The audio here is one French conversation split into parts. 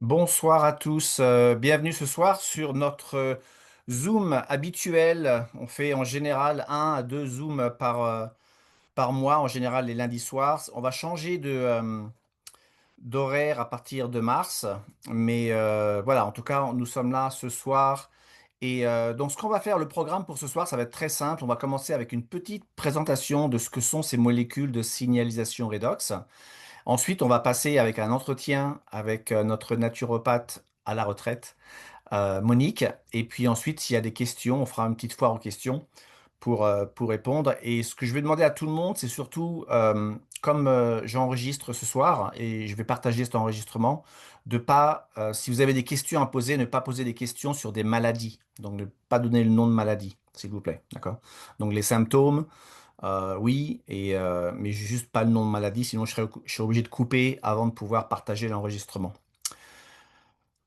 Bonsoir à tous, bienvenue ce soir sur notre Zoom habituel. On fait en général un à deux Zooms par mois, en général les lundis soirs. On va changer d'horaire à partir de mars, mais voilà, en tout cas, nous sommes là ce soir. Et donc, ce qu'on va faire, le programme pour ce soir, ça va être très simple. On va commencer avec une petite présentation de ce que sont ces molécules de signalisation redox. Ensuite, on va passer avec un entretien avec notre naturopathe à la retraite, Monique. Et puis ensuite, s'il y a des questions, on fera une petite foire aux questions pour répondre. Et ce que je vais demander à tout le monde, c'est surtout, comme j'enregistre ce soir et je vais partager cet enregistrement, de pas, si vous avez des questions à poser, ne pas poser des questions sur des maladies. Donc, ne pas donner le nom de maladie, s'il vous plaît. D'accord? Donc, les symptômes. Oui, mais juste pas le nom de maladie, sinon je serais obligé de couper avant de pouvoir partager l'enregistrement.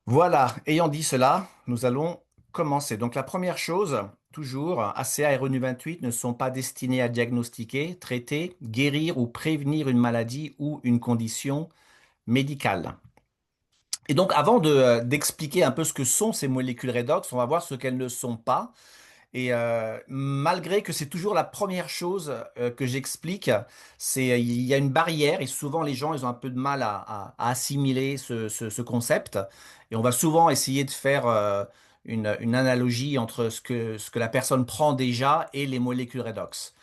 Voilà, ayant dit cela, nous allons commencer. Donc la première chose, toujours, ACA et RNU28 ne sont pas destinés à diagnostiquer, traiter, guérir ou prévenir une maladie ou une condition médicale. Et donc avant d'expliquer un peu ce que sont ces molécules redox, on va voir ce qu'elles ne sont pas. Et malgré que c'est toujours la première chose que j'explique, il y a une barrière et souvent les gens ils ont un peu de mal à assimiler ce concept. Et on va souvent essayer de faire une analogie entre ce que la personne prend déjà et les molécules redox.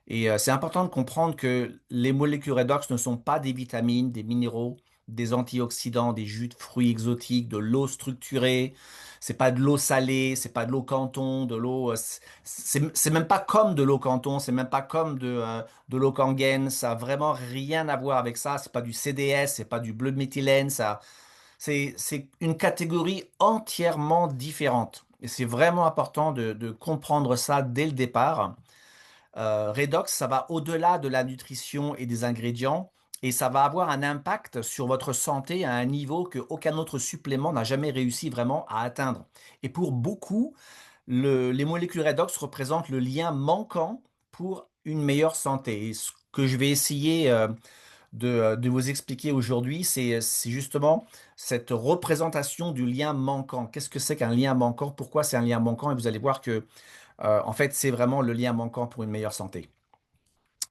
Et c'est important de comprendre que les molécules redox ne sont pas des vitamines, des minéraux, des antioxydants, des jus de fruits exotiques, de l'eau structurée. C'est pas de l'eau salée, c'est pas de l'eau Canton, de l'eau. C'est même pas comme de l'eau Canton, c'est même pas comme de l'eau Kangen. Ça a vraiment rien à voir avec ça. C'est pas du CDS, c'est pas du bleu de méthylène. C'est une catégorie entièrement différente. Et c'est vraiment important de comprendre ça dès le départ. Redox, ça va au-delà de la nutrition et des ingrédients et ça va avoir un impact sur votre santé à un niveau que aucun autre supplément n'a jamais réussi vraiment à atteindre. Et pour beaucoup, les molécules redox représentent le lien manquant pour une meilleure santé. Et ce que je vais essayer de vous expliquer aujourd'hui, c'est justement cette représentation du lien manquant. Qu'est-ce que c'est qu'un lien manquant? Pourquoi c'est un lien manquant? Et vous allez voir que en fait, c'est vraiment le lien manquant pour une meilleure santé.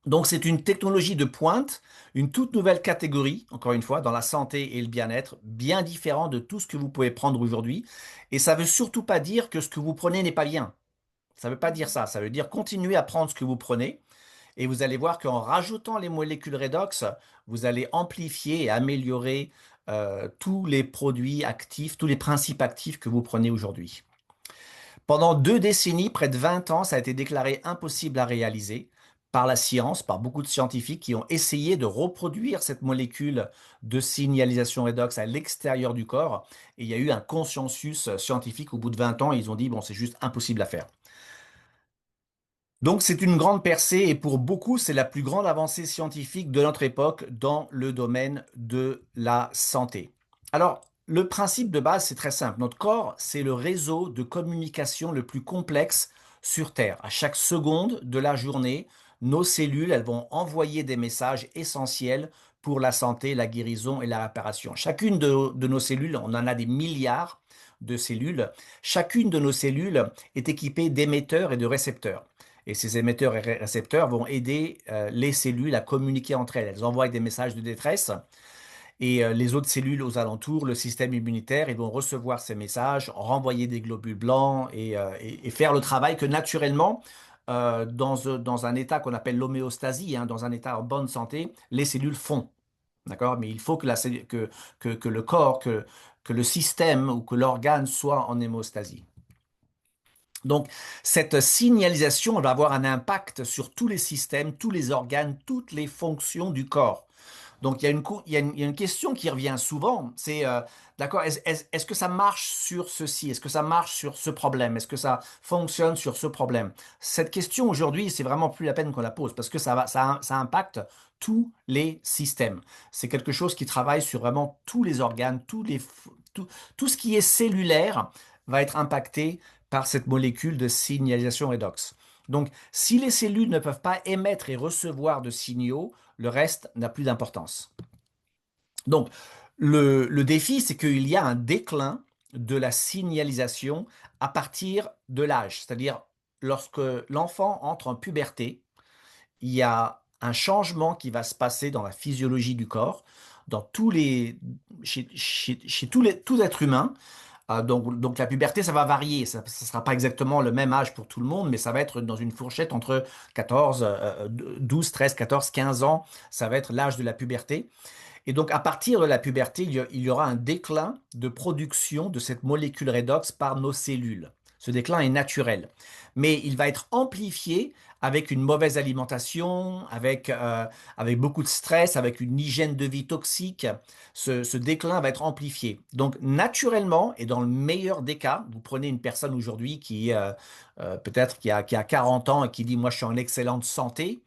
Donc, c'est une technologie de pointe, une toute nouvelle catégorie, encore une fois, dans la santé et le bien-être, bien différent de tout ce que vous pouvez prendre aujourd'hui. Et ça veut surtout pas dire que ce que vous prenez n'est pas bien. Ça veut pas dire ça. Ça veut dire continuer à prendre ce que vous prenez. Et vous allez voir qu'en rajoutant les molécules redox, vous allez amplifier et améliorer tous les produits actifs, tous les principes actifs que vous prenez aujourd'hui. Pendant 2 décennies, près de 20 ans, ça a été déclaré impossible à réaliser par la science, par beaucoup de scientifiques qui ont essayé de reproduire cette molécule de signalisation redox à l'extérieur du corps. Et il y a eu un consensus scientifique au bout de 20 ans. Ils ont dit, bon, c'est juste impossible à faire. Donc c'est une grande percée et pour beaucoup, c'est la plus grande avancée scientifique de notre époque dans le domaine de la santé. Alors, le principe de base, c'est très simple. Notre corps, c'est le réseau de communication le plus complexe sur Terre. À chaque seconde de la journée, nos cellules, elles vont envoyer des messages essentiels pour la santé, la guérison et la réparation. Chacune de nos cellules, on en a des milliards de cellules, chacune de nos cellules est équipée d'émetteurs et de récepteurs. Et ces émetteurs et récepteurs vont aider les cellules à communiquer entre elles. Elles envoient des messages de détresse et les autres cellules aux alentours, le système immunitaire, ils vont recevoir ces messages, renvoyer des globules blancs et faire le travail que naturellement, dans un état qu'on appelle l'homéostasie, hein, dans un état en bonne santé, les cellules font. D'accord? Mais il faut que le corps, que le système ou que l'organe soit en hémostasie. Donc, cette signalisation elle va avoir un impact sur tous les systèmes, tous les organes, toutes les fonctions du corps. Donc, il y a une question qui revient souvent, c'est, d'accord, est-ce que ça marche sur ceci? Est-ce que ça marche sur ce problème? Est-ce que ça fonctionne sur ce problème? Cette question aujourd'hui, c'est vraiment plus la peine qu'on la pose parce que ça impacte tous les systèmes. C'est quelque chose qui travaille sur vraiment tous les organes, tout ce qui est cellulaire va être impacté par cette molécule de signalisation redox. Donc, si les cellules ne peuvent pas émettre et recevoir de signaux, le reste n'a plus d'importance. Donc, le défi, c'est qu'il y a un déclin de la signalisation à partir de l'âge. C'est-à-dire, lorsque l'enfant entre en puberté, il y a un changement qui va se passer dans la physiologie du corps, dans chez tout être humain. Donc la puberté, ça va varier. Ça ne sera pas exactement le même âge pour tout le monde, mais ça va être dans une fourchette entre 14, 12, 13, 14, 15 ans. Ça va être l'âge de la puberté. Et donc, à partir de la puberté, il y aura un déclin de production de cette molécule redox par nos cellules. Ce déclin est naturel, mais il va être amplifié avec une mauvaise alimentation, avec beaucoup de stress, avec une hygiène de vie toxique. Ce déclin va être amplifié. Donc, naturellement, et dans le meilleur des cas, vous prenez une personne aujourd'hui peut-être qui a 40 ans et qui dit, moi, je suis en excellente santé.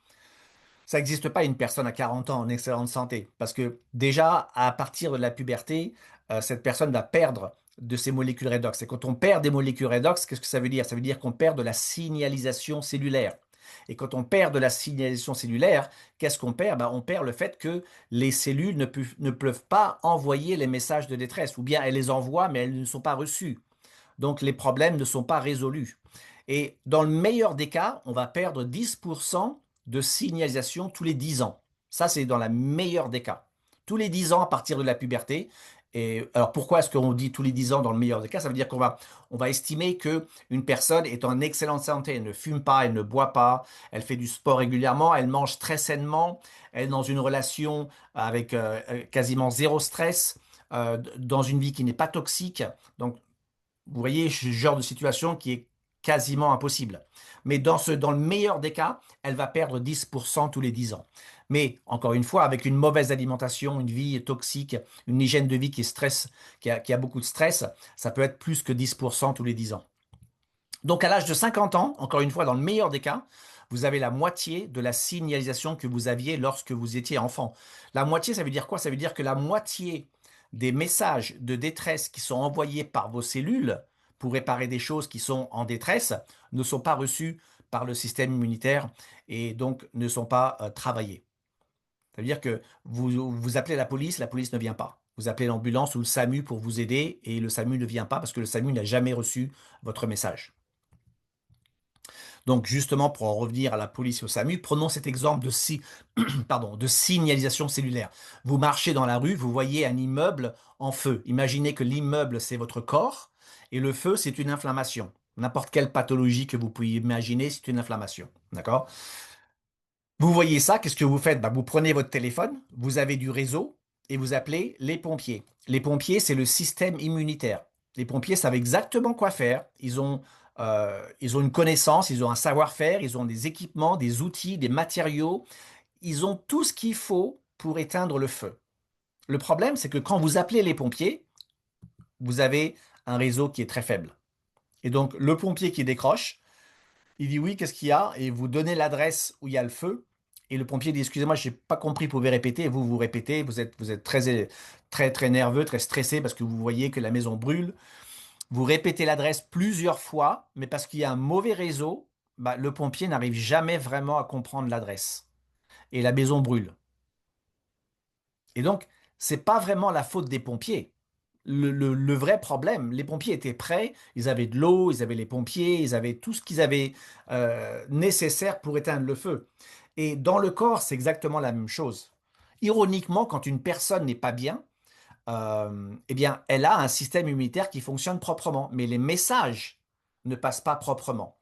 Ça n'existe pas une personne à 40 ans en excellente santé, parce que déjà, à partir de la puberté, cette personne va perdre de ses molécules redox. Et quand on perd des molécules redox, qu'est-ce que ça veut dire? Ça veut dire qu'on perd de la signalisation cellulaire. Et quand on perd de la signalisation cellulaire, qu'est-ce qu'on perd? Ben, on perd le fait que les cellules ne peuvent pas envoyer les messages de détresse, ou bien elles les envoient, mais elles ne sont pas reçues. Donc les problèmes ne sont pas résolus. Et dans le meilleur des cas, on va perdre 10% de signalisation tous les 10 ans. Ça, c'est dans la meilleure des cas. Tous les 10 ans à partir de la puberté. Et alors pourquoi est-ce qu'on dit tous les 10 ans dans le meilleur des cas? Ça veut dire qu'on va estimer qu'une personne est en excellente santé. Elle ne fume pas, elle ne boit pas, elle fait du sport régulièrement, elle mange très sainement, elle est dans une relation avec quasiment zéro stress, dans une vie qui n'est pas toxique. Donc vous voyez, ce genre de situation qui est quasiment impossible. Mais dans le meilleur des cas, elle va perdre 10% tous les 10 ans. Mais encore une fois, avec une mauvaise alimentation, une vie toxique, une hygiène de vie qui a beaucoup de stress, ça peut être plus que 10% tous les 10 ans. Donc à l'âge de 50 ans, encore une fois, dans le meilleur des cas, vous avez la moitié de la signalisation que vous aviez lorsque vous étiez enfant. La moitié, ça veut dire quoi? Ça veut dire que la moitié des messages de détresse qui sont envoyés par vos cellules pour réparer des choses qui sont en détresse ne sont pas reçus par le système immunitaire et donc ne sont pas travaillés. Ça veut dire que vous appelez la police ne vient pas. Vous appelez l'ambulance ou le SAMU pour vous aider et le SAMU ne vient pas parce que le SAMU n'a jamais reçu votre message. Donc justement, pour en revenir à la police et au SAMU, prenons cet exemple de signalisation cellulaire. Vous marchez dans la rue, vous voyez un immeuble en feu. Imaginez que l'immeuble, c'est votre corps et le feu, c'est une inflammation. N'importe quelle pathologie que vous pouvez imaginer, c'est une inflammation. D'accord? Vous voyez ça, qu'est-ce que vous faites? Bah, vous prenez votre téléphone, vous avez du réseau et vous appelez les pompiers. Les pompiers, c'est le système immunitaire. Les pompiers savent exactement quoi faire. Ils ont une connaissance, ils ont un savoir-faire, ils ont des équipements, des outils, des matériaux. Ils ont tout ce qu'il faut pour éteindre le feu. Le problème, c'est que quand vous appelez les pompiers, vous avez un réseau qui est très faible. Et donc, le pompier qui décroche, il dit oui, qu'est-ce qu'il y a? Et vous donnez l'adresse où il y a le feu. Et le pompier dit, excusez-moi, je n'ai pas compris, vous pouvez répéter. Et vous répétez, vous êtes très, très, très nerveux, très stressé parce que vous voyez que la maison brûle. Vous répétez l'adresse plusieurs fois, mais parce qu'il y a un mauvais réseau, bah, le pompier n'arrive jamais vraiment à comprendre l'adresse. Et la maison brûle. Et donc, c'est pas vraiment la faute des pompiers. Le vrai problème, les pompiers étaient prêts, ils avaient de l'eau, ils avaient les pompiers, ils avaient tout ce qu'ils avaient nécessaire pour éteindre le feu. Et dans le corps, c'est exactement la même chose. Ironiquement, quand une personne n'est pas bien, eh bien, elle a un système immunitaire qui fonctionne proprement, mais les messages ne passent pas proprement.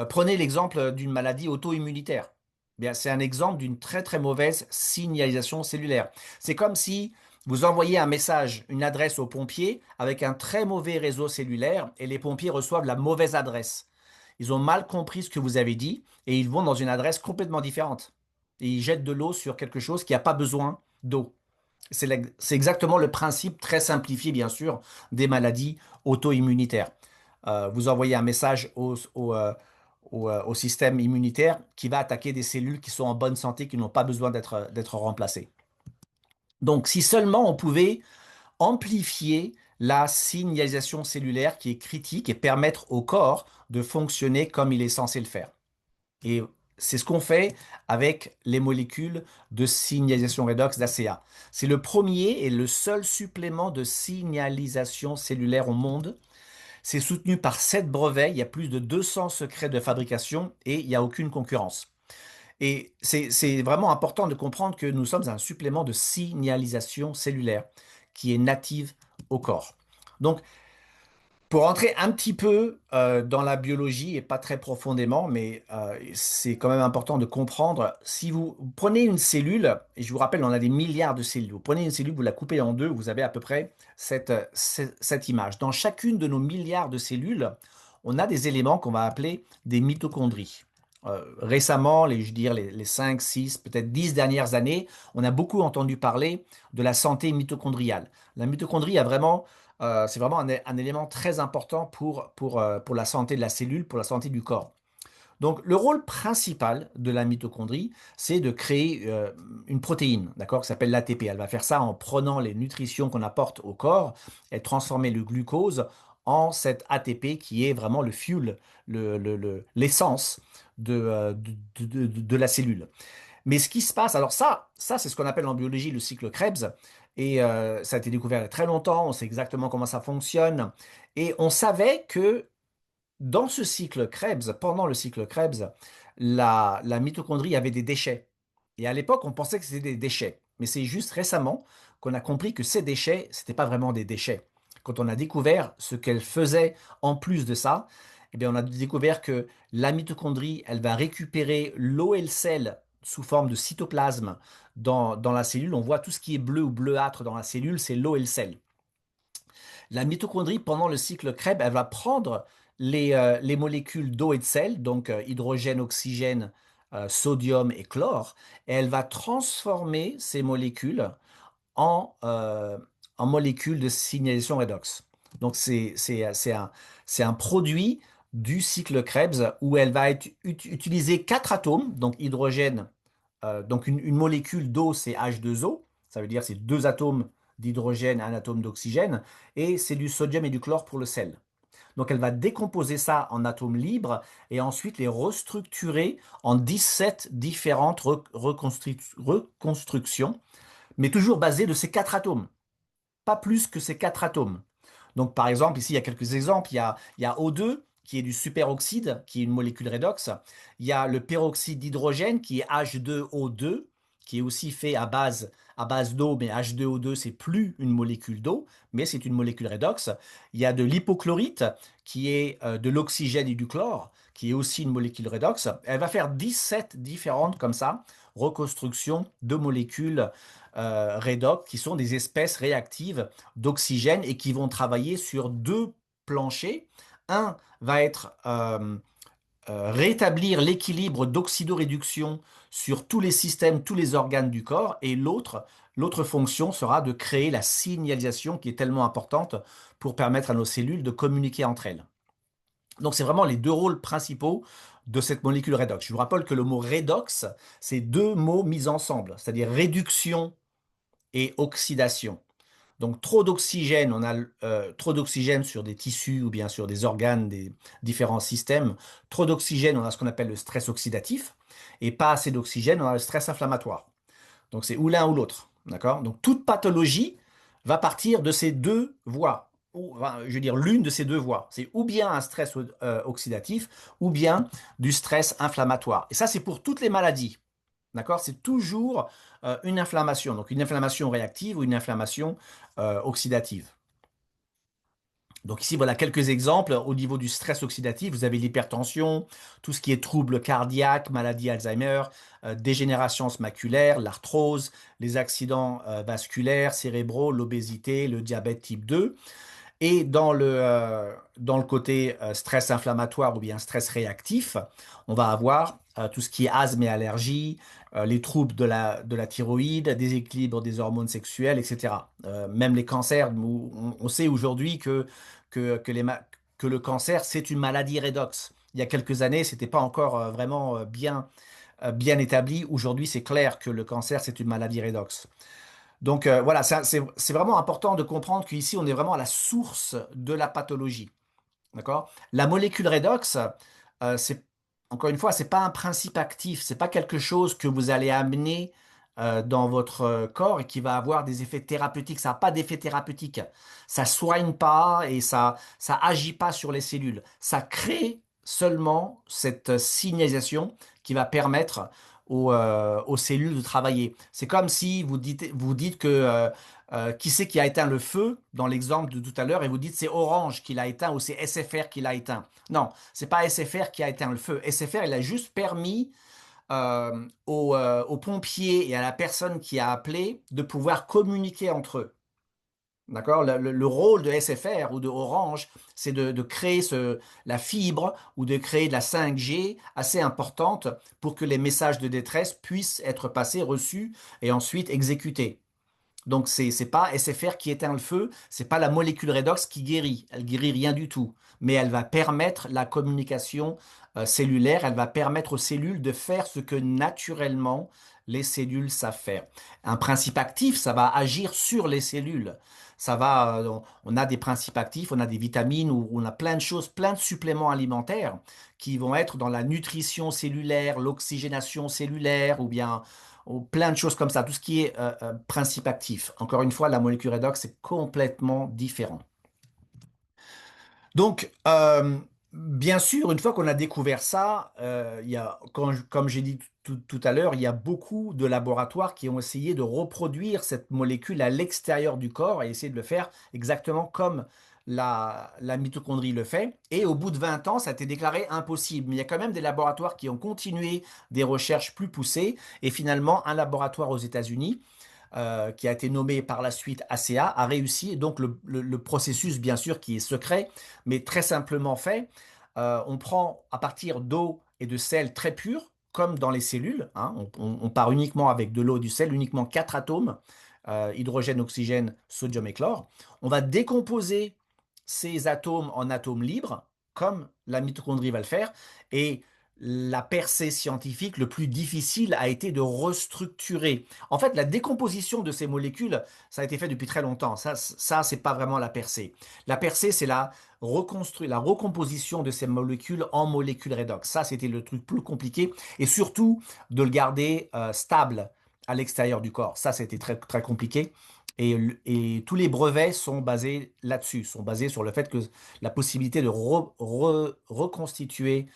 Prenez l'exemple d'une maladie auto-immunitaire. Eh bien, c'est un exemple d'une très très mauvaise signalisation cellulaire. C'est comme si vous envoyez un message, une adresse aux pompiers avec un très mauvais réseau cellulaire et les pompiers reçoivent la mauvaise adresse. Ils ont mal compris ce que vous avez dit et ils vont dans une adresse complètement différente. Et ils jettent de l'eau sur quelque chose qui n'a pas besoin d'eau. C'est exactement le principe très simplifié, bien sûr, des maladies auto-immunitaires. Vous envoyez un message au système immunitaire qui va attaquer des cellules qui sont en bonne santé, qui n'ont pas besoin d'être remplacées. Donc, si seulement on pouvait amplifier la signalisation cellulaire qui est critique et permettre au corps de fonctionner comme il est censé le faire. Et c'est ce qu'on fait avec les molécules de signalisation redox d'ACA. C'est le premier et le seul supplément de signalisation cellulaire au monde. C'est soutenu par 7 brevets, il y a plus de 200 secrets de fabrication et il n'y a aucune concurrence. Et c'est vraiment important de comprendre que nous sommes un supplément de signalisation cellulaire qui est native au corps. Donc, pour rentrer un petit peu dans la biologie et pas très profondément, mais c'est quand même important de comprendre, si vous prenez une cellule, et je vous rappelle, on a des milliards de cellules, vous prenez une cellule, vous la coupez en deux, vous avez à peu près cette image. Dans chacune de nos milliards de cellules, on a des éléments qu'on va appeler des mitochondries. Récemment, je dirais les 5, 6, peut-être 10 dernières années, on a beaucoup entendu parler de la santé mitochondriale. La mitochondrie a vraiment c'est vraiment un élément très important pour la santé de la cellule, pour la santé du corps. Donc, le rôle principal de la mitochondrie, c'est de créer une protéine, d'accord, qui s'appelle l'ATP. Elle va faire ça en prenant les nutritions qu'on apporte au corps et transformer le glucose en cet ATP qui est vraiment le fuel, l'essence de la cellule. Mais ce qui se passe, alors ça c'est ce qu'on appelle en biologie le cycle Krebs. Et ça a été découvert il y a très longtemps, on sait exactement comment ça fonctionne. Et on savait que dans ce cycle Krebs, pendant le cycle Krebs, la mitochondrie avait des déchets. Et à l'époque, on pensait que c'était des déchets. Mais c'est juste récemment qu'on a compris que ces déchets, ce n'étaient pas vraiment des déchets. Quand on a découvert ce qu'elle faisait en plus de ça, eh bien, on a découvert que la mitochondrie, elle va récupérer l'eau et le sel sous forme de cytoplasme dans la cellule. On voit tout ce qui est bleu ou bleuâtre dans la cellule, c'est l'eau et le sel. La mitochondrie, pendant le cycle Krebs, elle va prendre les molécules d'eau et de sel, donc hydrogène, oxygène, sodium et chlore, et elle va transformer ces molécules en, euh, en molécules de signalisation redox. Donc c'est un produit du cycle Krebs où elle va utiliser quatre atomes, donc hydrogène, donc une molécule d'eau, c'est H2O, ça veut dire c'est deux atomes d'hydrogène, un atome d'oxygène, et c'est du sodium et du chlore pour le sel. Donc elle va décomposer ça en atomes libres et ensuite les restructurer en 17 différentes reconstructions, mais toujours basées de ces quatre atomes, pas plus que ces quatre atomes. Donc, par exemple, ici, il y a quelques exemples. Il y a O2, qui est du superoxyde, qui est une molécule redox. Il y a le peroxyde d'hydrogène, qui est H2O2, qui est aussi fait à base d'eau, mais H2O2, c'est plus une molécule d'eau, mais c'est une molécule redox. Il y a de l'hypochlorite, qui est de l'oxygène et du chlore, qui est aussi une molécule redox. Elle va faire 17 différentes, comme ça, reconstructions de molécules redox, qui sont des espèces réactives d'oxygène et qui vont travailler sur deux planchers. Un va être rétablir l'équilibre d'oxydoréduction sur tous les systèmes, tous les organes du corps, et l'autre fonction sera de créer la signalisation qui est tellement importante pour permettre à nos cellules de communiquer entre elles. Donc c'est vraiment les deux rôles principaux de cette molécule redox. Je vous rappelle que le mot redox, c'est deux mots mis ensemble, c'est-à-dire réduction et oxydation. Donc trop d'oxygène, on a trop d'oxygène sur des tissus ou bien sur des organes, des différents systèmes. Trop d'oxygène, on a ce qu'on appelle le stress oxydatif. Et pas assez d'oxygène, on a le stress inflammatoire. Donc c'est ou l'un ou l'autre. D'accord? Donc toute pathologie va partir de ces deux voies. Ou, enfin, je veux dire, l'une de ces deux voies. C'est ou bien un stress oxydatif ou bien du stress inflammatoire. Et ça, c'est pour toutes les maladies. D'accord? C'est toujours une inflammation, donc une inflammation réactive ou une inflammation oxydative. Donc ici, voilà quelques exemples. Au niveau du stress oxydatif, vous avez l'hypertension, tout ce qui est troubles cardiaques, maladie Alzheimer, dégénérescence maculaire, l'arthrose, les accidents vasculaires, cérébraux, l'obésité, le diabète type 2. Et dans le côté stress inflammatoire ou bien stress réactif, on va avoir tout ce qui est asthme et allergie, les troubles de la thyroïde, déséquilibre des hormones sexuelles, etc. Même les cancers, on sait aujourd'hui que le cancer, c'est une maladie redox. Il y a quelques années, ce n'était pas encore vraiment bien établi. Aujourd'hui, c'est clair que le cancer, c'est une maladie redox. Donc voilà, c'est vraiment important de comprendre qu'ici, on est vraiment à la source de la pathologie. D'accord? La molécule redox, c'est encore une fois, c'est pas un principe actif, c'est pas quelque chose que vous allez amener dans votre corps et qui va avoir des effets thérapeutiques. Ça n'a pas d'effet thérapeutique. Ça soigne pas et ça agit pas sur les cellules. Ça crée seulement cette signalisation qui va permettre aux cellules de travailler. C'est comme si vous dites que qui c'est qui a éteint le feu dans l'exemple de tout à l'heure et vous dites c'est Orange qui l'a éteint ou c'est SFR qui l'a éteint. Non, c'est pas SFR qui a éteint le feu. SFR, il a juste permis aux pompiers et à la personne qui a appelé de pouvoir communiquer entre eux. D'accord? Le rôle de SFR ou de Orange, c'est de créer la fibre ou de créer de la 5G assez importante pour que les messages de détresse puissent être passés, reçus et ensuite exécutés. Donc c'est pas SFR qui éteint le feu, c'est pas la molécule redox qui guérit, elle guérit rien du tout, mais elle va permettre la communication cellulaire, elle va permettre aux cellules de faire ce que naturellement les cellules savent faire. Un principe actif, ça va agir sur les cellules. Ça va, on a des principes actifs, on a des vitamines, ou on a plein de choses, plein de suppléments alimentaires qui vont être dans la nutrition cellulaire, l'oxygénation cellulaire, ou plein de choses comme ça, tout ce qui est principe actif. Encore une fois, la molécule redox, c'est complètement différent. Donc, bien sûr, une fois qu'on a découvert ça, il y a, comme j'ai dit tout à l'heure, il y a beaucoup de laboratoires qui ont essayé de reproduire cette molécule à l'extérieur du corps et essayer de le faire exactement comme la mitochondrie le fait. Et au bout de 20 ans, ça a été déclaré impossible. Mais il y a quand même des laboratoires qui ont continué des recherches plus poussées. Et finalement, un laboratoire aux États-Unis qui a été nommé par la suite ACA, a réussi. Et donc le processus, bien sûr, qui est secret, mais très simplement fait, on prend à partir d'eau et de sel très purs, comme dans les cellules, hein, on part uniquement avec de l'eau et du sel, uniquement quatre atomes, hydrogène, oxygène, sodium et chlore. On va décomposer ces atomes en atomes libres, comme la mitochondrie va le faire, et la percée scientifique le plus difficile a été de restructurer. En fait, la décomposition de ces molécules, ça a été fait depuis très longtemps. Ça c'est pas vraiment la percée. La percée, c'est la recomposition de ces molécules en molécules redox. Ça, c'était le truc plus compliqué. Et surtout, de le garder stable à l'extérieur du corps. Ça, c'était très, très compliqué. Et tous les brevets sont basés là-dessus, sont basés sur le fait que la possibilité de reconstituer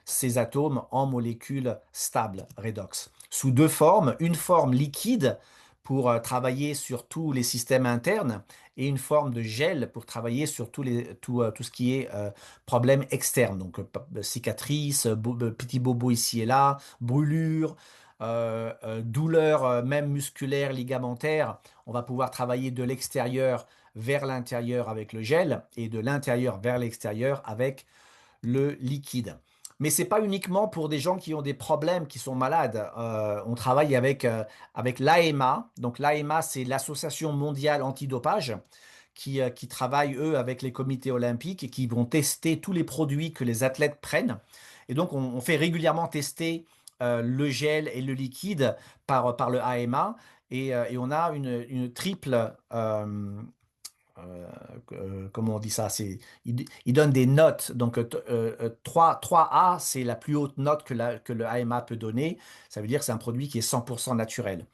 ces atomes en molécules stables, redox, sous deux formes, une forme liquide pour travailler sur tous les systèmes internes et une forme de gel pour travailler sur tout ce qui est problème externe, donc cicatrices, petits bobos ici et là, brûlures, douleurs même musculaires, ligamentaires. On va pouvoir travailler de l'extérieur vers l'intérieur avec le gel et de l'intérieur vers l'extérieur avec le liquide. Mais c'est pas uniquement pour des gens qui ont des problèmes, qui sont malades. On travaille avec l'AEMA. Donc l'AEMA, c'est l'Association mondiale antidopage qui travaille, eux, avec les comités olympiques et qui vont tester tous les produits que les athlètes prennent. Et donc on fait régulièrement tester le gel et le liquide par le AEMA. Et on a une triple euh, comment on dit ça? Il donne des notes. Donc, 3A, c'est la plus haute note que le AMA peut donner. Ça veut dire que c'est un produit qui est 100% naturel.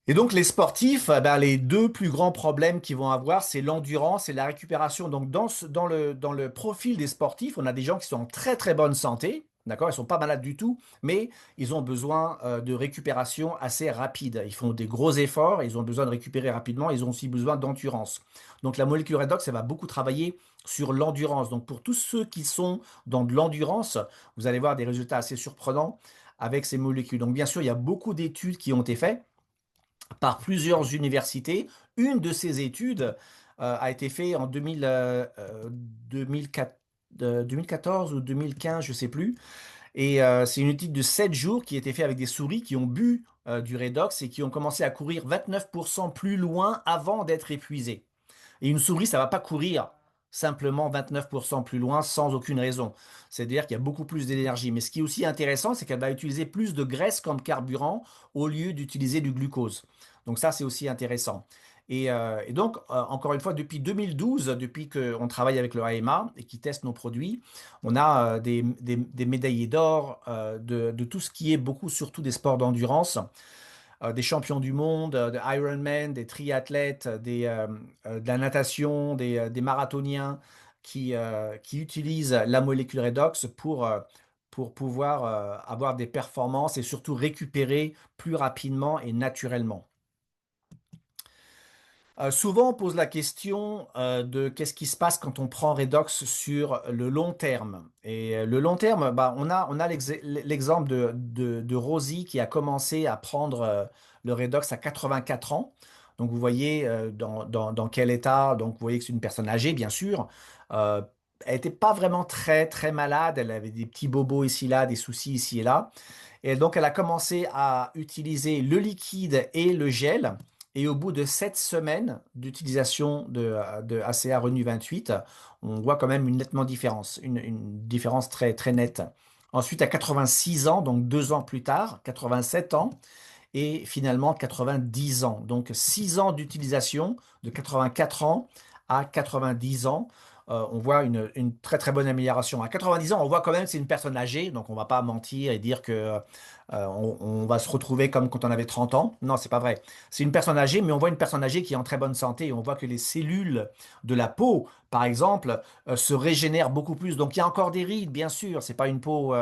Et donc, les sportifs, ben, les deux plus grands problèmes qu'ils vont avoir, c'est l'endurance et la récupération. Donc, dans le profil des sportifs, on a des gens qui sont en très, très bonne santé. D'accord? Ils sont pas malades du tout, mais ils ont besoin de récupération assez rapide. Ils font des gros efforts, ils ont besoin de récupérer rapidement, ils ont aussi besoin d'endurance. Donc, la molécule redox, elle va beaucoup travailler sur l'endurance. Donc, pour tous ceux qui sont dans de l'endurance, vous allez voir des résultats assez surprenants avec ces molécules. Donc, bien sûr, il y a beaucoup d'études qui ont été faites par plusieurs universités. Une de ces études a été faite en 2004 2014 ou 2015, je ne sais plus. Et c'est une étude de 7 jours qui a été faite avec des souris qui ont bu du Redox et qui ont commencé à courir 29% plus loin avant d'être épuisées. Et une souris, ça va pas courir simplement 29% plus loin sans aucune raison. C'est-à-dire qu'il y a beaucoup plus d'énergie. Mais ce qui est aussi intéressant, c'est qu'elle va utiliser plus de graisse comme carburant au lieu d'utiliser du glucose. Donc ça, c'est aussi intéressant. Et donc, encore une fois, depuis 2012, depuis qu'on travaille avec le AMA et qui teste nos produits, on a des médaillés d'or de tout ce qui est beaucoup, surtout des sports d'endurance, des champions du monde, de Ironman, des triathlètes, de la natation, des marathoniens qui utilisent la molécule Redox pour pouvoir avoir des performances et surtout récupérer plus rapidement et naturellement. Souvent, on pose la question de qu'est-ce qui se passe quand on prend Redox sur le long terme. Et le long terme, bah, on a l'exemple de Rosie qui a commencé à prendre le Redox à 84 ans. Donc, vous voyez dans quel état. Donc, vous voyez que c'est une personne âgée, bien sûr. Euh, Elle n'était pas vraiment très, très malade. Elle avait des petits bobos ici, là, des soucis ici et là. Et donc, elle a commencé à utiliser le liquide et le gel. Et au bout de 7 semaines d'utilisation de ACA Renu 28, on voit quand même une nettement différence, une différence très, très nette. Ensuite, à 86 ans, donc 2 ans plus tard, 87 ans, et finalement 90 ans. Donc 6 ans d'utilisation de 84 ans à 90 ans. On voit une très très bonne amélioration. À 90 ans, on voit quand même que c'est une personne âgée, donc on va pas mentir et dire que on va se retrouver comme quand on avait 30 ans. Non, c'est pas vrai. C'est une personne âgée, mais on voit une personne âgée qui est en très bonne santé. Et on voit que les cellules de la peau, par exemple, se régénèrent beaucoup plus. Donc il y a encore des rides, bien sûr. C'est pas une peau.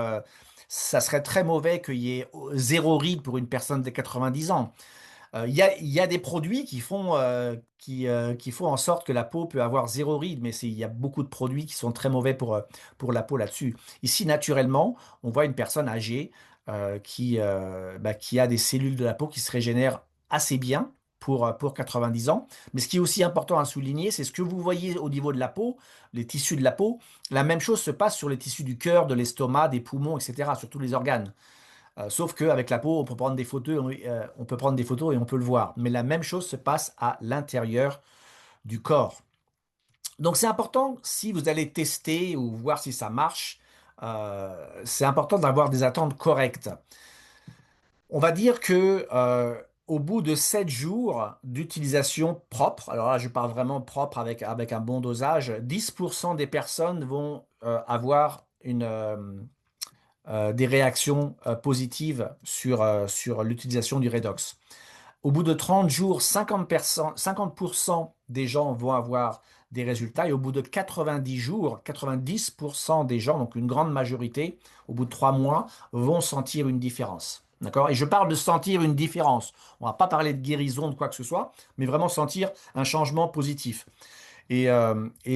Ça serait très mauvais qu'il y ait zéro ride pour une personne de 90 ans. Il y a des produits qui font en sorte que la peau peut avoir zéro ride, mais il y a beaucoup de produits qui sont très mauvais pour la peau là-dessus. Ici, naturellement, on voit une personne âgée qui a des cellules de la peau qui se régénèrent assez bien pour 90 ans. Mais ce qui est aussi important à souligner, c'est ce que vous voyez au niveau de la peau, les tissus de la peau. La même chose se passe sur les tissus du cœur, de l'estomac, des poumons, etc., sur tous les organes. Sauf qu'avec la peau, on peut prendre des photos, on peut prendre des photos et on peut le voir. Mais la même chose se passe à l'intérieur du corps. Donc c'est important, si vous allez tester ou voir si ça marche, c'est important d'avoir des attentes correctes. On va dire que au bout de 7 jours d'utilisation propre, alors là je parle vraiment propre avec un bon dosage, 10% des personnes vont avoir des réactions positives sur l'utilisation du Redox. Au bout de 30 jours, 50% des gens vont avoir des résultats et au bout de 90 jours, 90% des gens, donc une grande majorité, au bout de 3 mois, vont sentir une différence. D'accord? Et je parle de sentir une différence. On ne va pas parler de guérison, de quoi que ce soit, mais vraiment sentir un changement positif. Et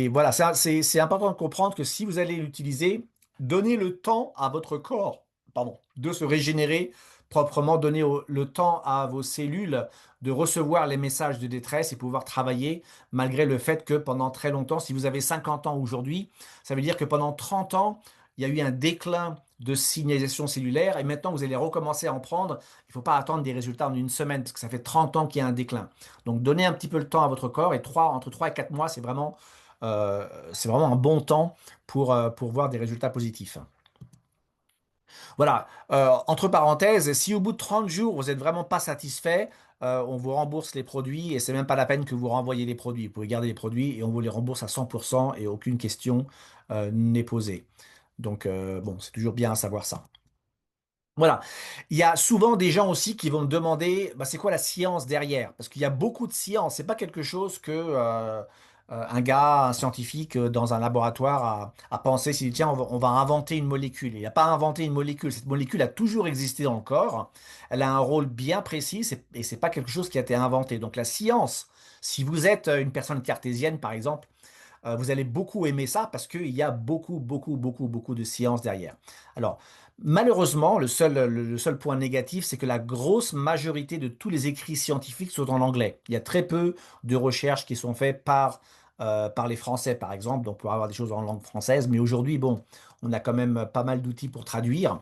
voilà, c'est important de comprendre que si vous allez l'utiliser, donnez le temps à votre corps, pardon, de se régénérer proprement, donnez le temps à vos cellules de recevoir les messages de détresse et pouvoir travailler, malgré le fait que pendant très longtemps, si vous avez 50 ans aujourd'hui, ça veut dire que pendant 30 ans, il y a eu un déclin de signalisation cellulaire et maintenant vous allez recommencer à en prendre. Il ne faut pas attendre des résultats en une semaine parce que ça fait 30 ans qu'il y a un déclin. Donc donnez un petit peu le temps à votre corps et entre 3 et 4 mois, c'est vraiment un bon temps pour voir des résultats positifs. Voilà. Entre parenthèses, si au bout de 30 jours, vous n'êtes vraiment pas satisfait, on vous rembourse les produits et c'est même pas la peine que vous renvoyez les produits. Vous pouvez garder les produits et on vous les rembourse à 100% et aucune question n'est posée. Donc, bon, c'est toujours bien à savoir ça. Voilà. Il y a souvent des gens aussi qui vont me demander, bah, c'est quoi la science derrière? Parce qu'il y a beaucoup de science. C'est pas quelque chose que un gars, un scientifique dans un laboratoire a pensé, s'il dit, tiens, on va inventer une molécule. Il n'a pas inventé une molécule. Cette molécule a toujours existé dans le corps. Elle a un rôle bien précis et c'est pas quelque chose qui a été inventé. Donc la science, si vous êtes une personne cartésienne, par exemple, vous allez beaucoup aimer ça parce qu'il y a beaucoup, beaucoup, beaucoup, beaucoup de science derrière. Alors, malheureusement, le seul point négatif, c'est que la grosse majorité de tous les écrits scientifiques sont en anglais. Il y a très peu de recherches qui sont faites par les Français, par exemple, donc pour avoir des choses en langue française. Mais aujourd'hui, bon, on a quand même pas mal d'outils pour traduire.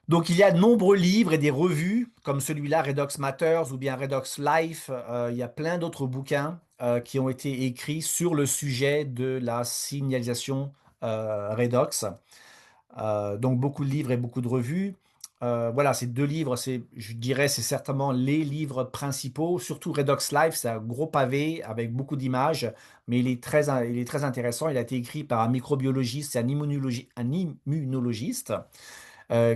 Donc, il y a de nombreux livres et des revues, comme celui-là, Redox Matters ou bien Redox Life. Il y a plein d'autres bouquins qui ont été écrits sur le sujet de la signalisation redox. Donc, beaucoup de livres et beaucoup de revues. Voilà, ces deux livres, je dirais, c'est certainement les livres principaux. Surtout Redox Life, c'est un gros pavé avec beaucoup d'images, mais il est très intéressant. Il a été écrit par un microbiologiste et un immunologiste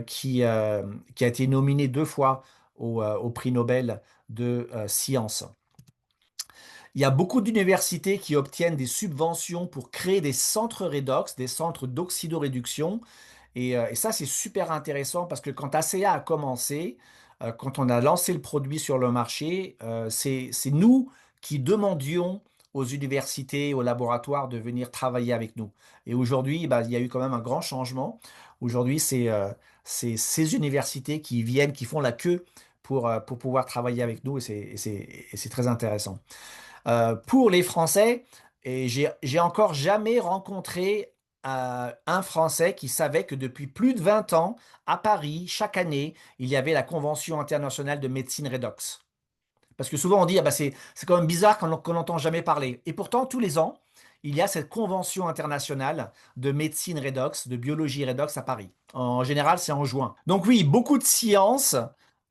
qui a été nominé 2 fois au prix Nobel de sciences. Il y a beaucoup d'universités qui obtiennent des subventions pour créer des centres redox, des centres d'oxydoréduction. Et ça, c'est super intéressant parce que quand ACEA a commencé, quand on a lancé le produit sur le marché, c'est nous qui demandions aux universités, aux laboratoires de venir travailler avec nous. Et aujourd'hui, bah, il y a eu quand même un grand changement. Aujourd'hui, c'est ces universités qui viennent, qui font la queue pour pouvoir travailler avec nous et c'est très intéressant. Pour les Français, et j'ai encore jamais rencontré un Français qui savait que depuis plus de 20 ans, à Paris, chaque année, il y avait la Convention internationale de médecine redox. Parce que souvent on dit, ah bah c'est quand même bizarre qu'on n'entend jamais parler. Et pourtant, tous les ans, il y a cette convention internationale de médecine redox, de biologie redox à Paris. En général, c'est en juin. Donc oui, beaucoup de science.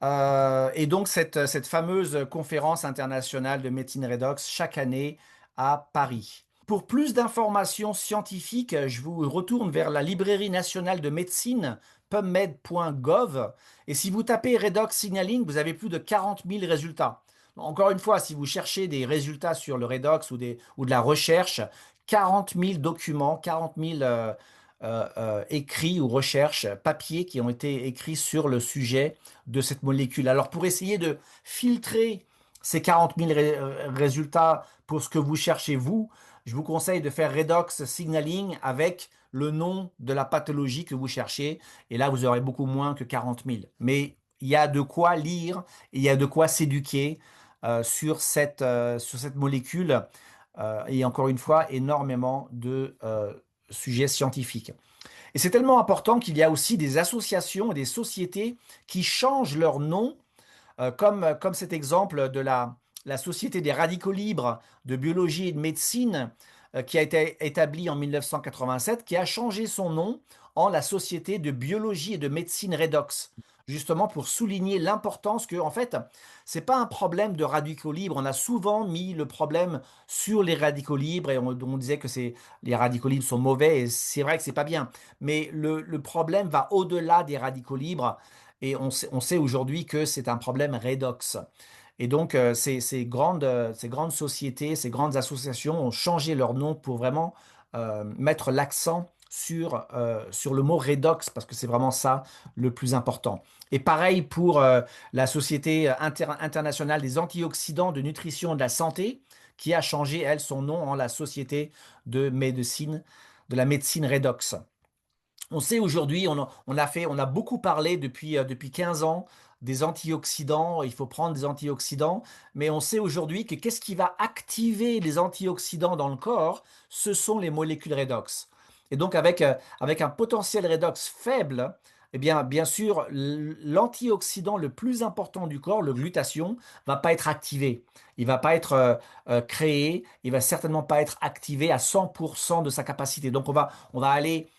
Et donc cette fameuse conférence internationale de médecine redox chaque année à Paris. Pour plus d'informations scientifiques, je vous retourne vers la Librairie nationale de médecine, pubmed.gov. Et si vous tapez redox signaling, vous avez plus de 40 000 résultats. Encore une fois, si vous cherchez des résultats sur le redox ou de la recherche, 40 000 documents, 40 000 écrits ou recherches, papiers qui ont été écrits sur le sujet de cette molécule. Alors pour essayer de filtrer ces 40 000 résultats pour ce que vous cherchez vous, je vous conseille de faire redox signaling avec le nom de la pathologie que vous cherchez. Et là, vous aurez beaucoup moins que 40 000. Mais il y a de quoi lire et il y a de quoi s'éduquer sur cette molécule. Et encore une fois, énormément de sujets scientifiques. Et c'est tellement important qu'il y a aussi des associations et des sociétés qui changent leur nom, comme cet exemple de la Société des radicaux libres de biologie et de médecine, qui a été établie en 1987, qui a changé son nom en la Société de biologie et de médecine redox, justement pour souligner l'importance que, en fait, c'est pas un problème de radicaux libres. On a souvent mis le problème sur les radicaux libres et on disait que les radicaux libres sont mauvais et c'est vrai que c'est pas bien. Mais le problème va au-delà des radicaux libres et on sait aujourd'hui que c'est un problème redox. Et donc, ces grandes sociétés, ces grandes associations ont changé leur nom pour vraiment mettre l'accent sur le mot redox, parce que c'est vraiment ça le plus important. Et pareil pour la Société internationale des antioxydants de nutrition et de la santé, qui a changé, elle, son nom en la Société de médecine, de la médecine redox. On sait aujourd'hui, on a beaucoup parlé depuis 15 ans des antioxydants, il faut prendre des antioxydants, mais on sait aujourd'hui que qu'est-ce qui va activer les antioxydants dans le corps? Ce sont les molécules redox. Et donc avec un potentiel redox faible, eh bien sûr, l'antioxydant le plus important du corps, le glutathion, va pas être activé. Il va pas être créé, il va certainement pas être activé à 100% de sa capacité. Donc on va aller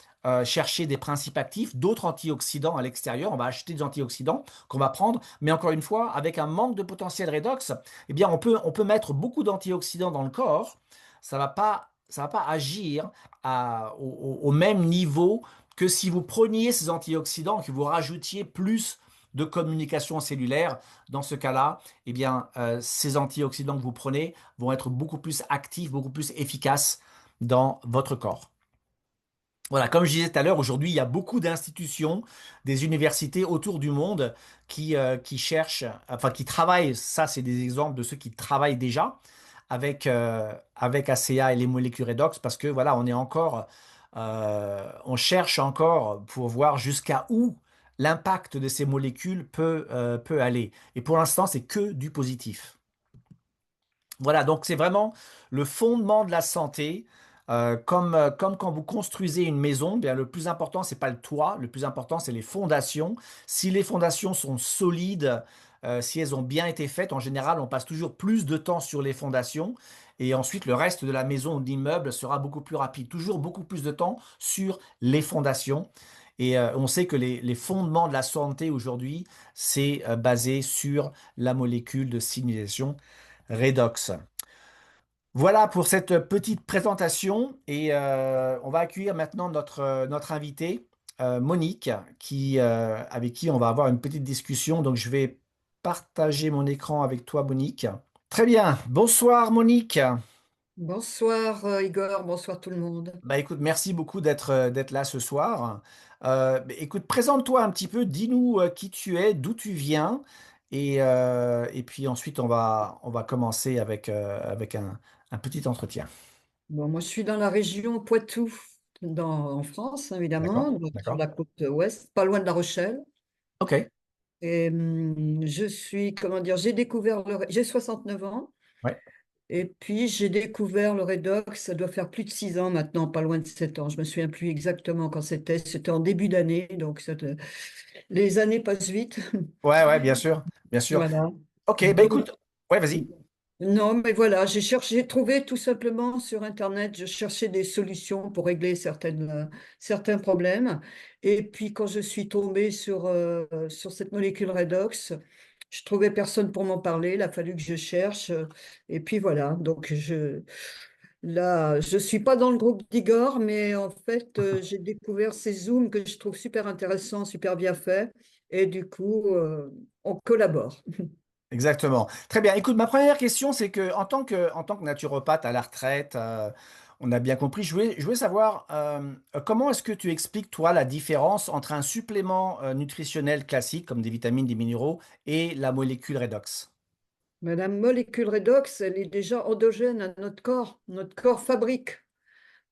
chercher des principes actifs, d'autres antioxydants à l'extérieur. On va acheter des antioxydants qu'on va prendre, mais encore une fois, avec un manque de potentiel redox, eh bien, on peut mettre beaucoup d'antioxydants dans le corps. Ça va pas agir au même niveau que si vous preniez ces antioxydants, que vous rajoutiez plus de communication cellulaire. Dans ce cas-là, eh bien, ces antioxydants que vous prenez vont être beaucoup plus actifs, beaucoup plus efficaces dans votre corps. Voilà, comme je disais tout à l'heure, aujourd'hui, il y a beaucoup d'institutions, des universités autour du monde qui cherchent, enfin qui travaillent, ça c'est des exemples de ceux qui travaillent déjà avec ACA et les molécules redox, parce que voilà, on cherche encore pour voir jusqu'à où l'impact de ces molécules peut aller. Et pour l'instant, c'est que du positif. Voilà, donc c'est vraiment le fondement de la santé. Comme quand vous construisez une maison, bien le plus important, c'est pas le toit, le plus important, c'est les fondations. Si les fondations sont solides, si elles ont bien été faites, en général, on passe toujours plus de temps sur les fondations. Et ensuite, le reste de la maison ou de l'immeuble sera beaucoup plus rapide. Toujours beaucoup plus de temps sur les fondations. Et on sait que les fondements de la santé aujourd'hui, c'est basé sur la molécule de signalisation redox. Voilà pour cette petite présentation et on va accueillir maintenant notre invitée, Monique, avec qui on va avoir une petite discussion. Donc je vais partager mon écran avec toi, Monique. Très bien. Bonsoir, Monique. Bonsoir Igor, bonsoir tout le monde. Bah écoute, merci beaucoup d'être là ce soir. Écoute, présente-toi un petit peu, dis-nous qui tu es, d'où tu viens, et puis ensuite on va commencer avec un petit entretien. Bon, moi je suis dans la région Poitou, en France D'accord? évidemment, donc sur D'accord. la côte ouest, pas loin de La Rochelle. Ok. Et je suis, comment dire, j'ai 69 ans, Ouais. et puis j'ai découvert le Redox, ça doit faire plus de 6 ans maintenant, pas loin de 7 ans. Je me souviens plus exactement quand c'était en début d'année, donc les années passent vite. Ouais, ouais, bien sûr. Bien sûr. Voilà. Ok, bah Donc, écoute, ouais, vas-y. non, mais voilà, j'ai trouvé tout simplement sur Internet, je cherchais des solutions pour régler certains problèmes. Et puis quand je suis tombée sur cette molécule redox, je trouvais personne pour m'en parler, il a fallu que je cherche. Et puis voilà, donc là, je suis pas dans le groupe d'Igor, mais en fait, j'ai découvert ces Zooms que je trouve super intéressants, super bien faits. Et du coup, on collabore. Exactement. Très bien. Écoute, ma première question, c'est que en tant que naturopathe à la retraite, on a bien compris. Je voulais savoir comment est-ce que tu expliques, toi, la différence entre un supplément nutritionnel classique, comme des vitamines, des minéraux, et la molécule redox. Mais la molécule redox, elle est déjà endogène à notre corps. Notre corps fabrique.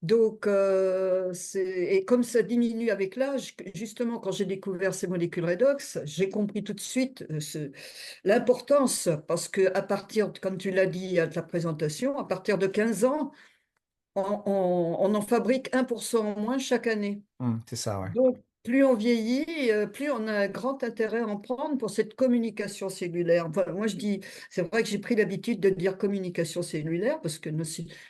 Donc, et comme ça diminue avec l'âge, justement, quand j'ai découvert ces molécules redox, j'ai compris tout de suite l'importance, parce que à partir, comme tu l'as dit à ta présentation, à partir de 15 ans, on en fabrique 1% en moins chaque année. C'est ça, ouais. Donc, plus on vieillit, plus on a un grand intérêt à en prendre pour cette communication cellulaire. Enfin, moi, je dis, c'est vrai que j'ai pris l'habitude de dire communication cellulaire parce que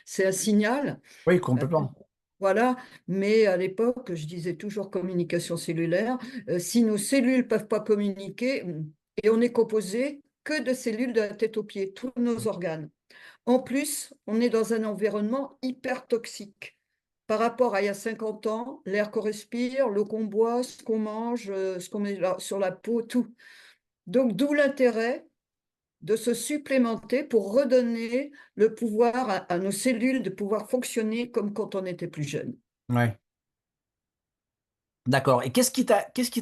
c'est un signal. Oui, euh, complètement. Voilà, mais à l'époque, je disais toujours communication cellulaire. Si nos cellules peuvent pas communiquer, et on est composé que de cellules de la tête aux pieds, tous nos organes. En plus, on est dans un environnement hyper toxique. Par rapport à il y a 50 ans, l'air qu'on respire, l'eau qu'on boit, ce qu'on mange, ce qu'on met sur la peau, tout. Donc, d'où l'intérêt de se supplémenter pour redonner le pouvoir à nos cellules de pouvoir fonctionner comme quand on était plus jeune. Ouais. D'accord. Et qu'est-ce qui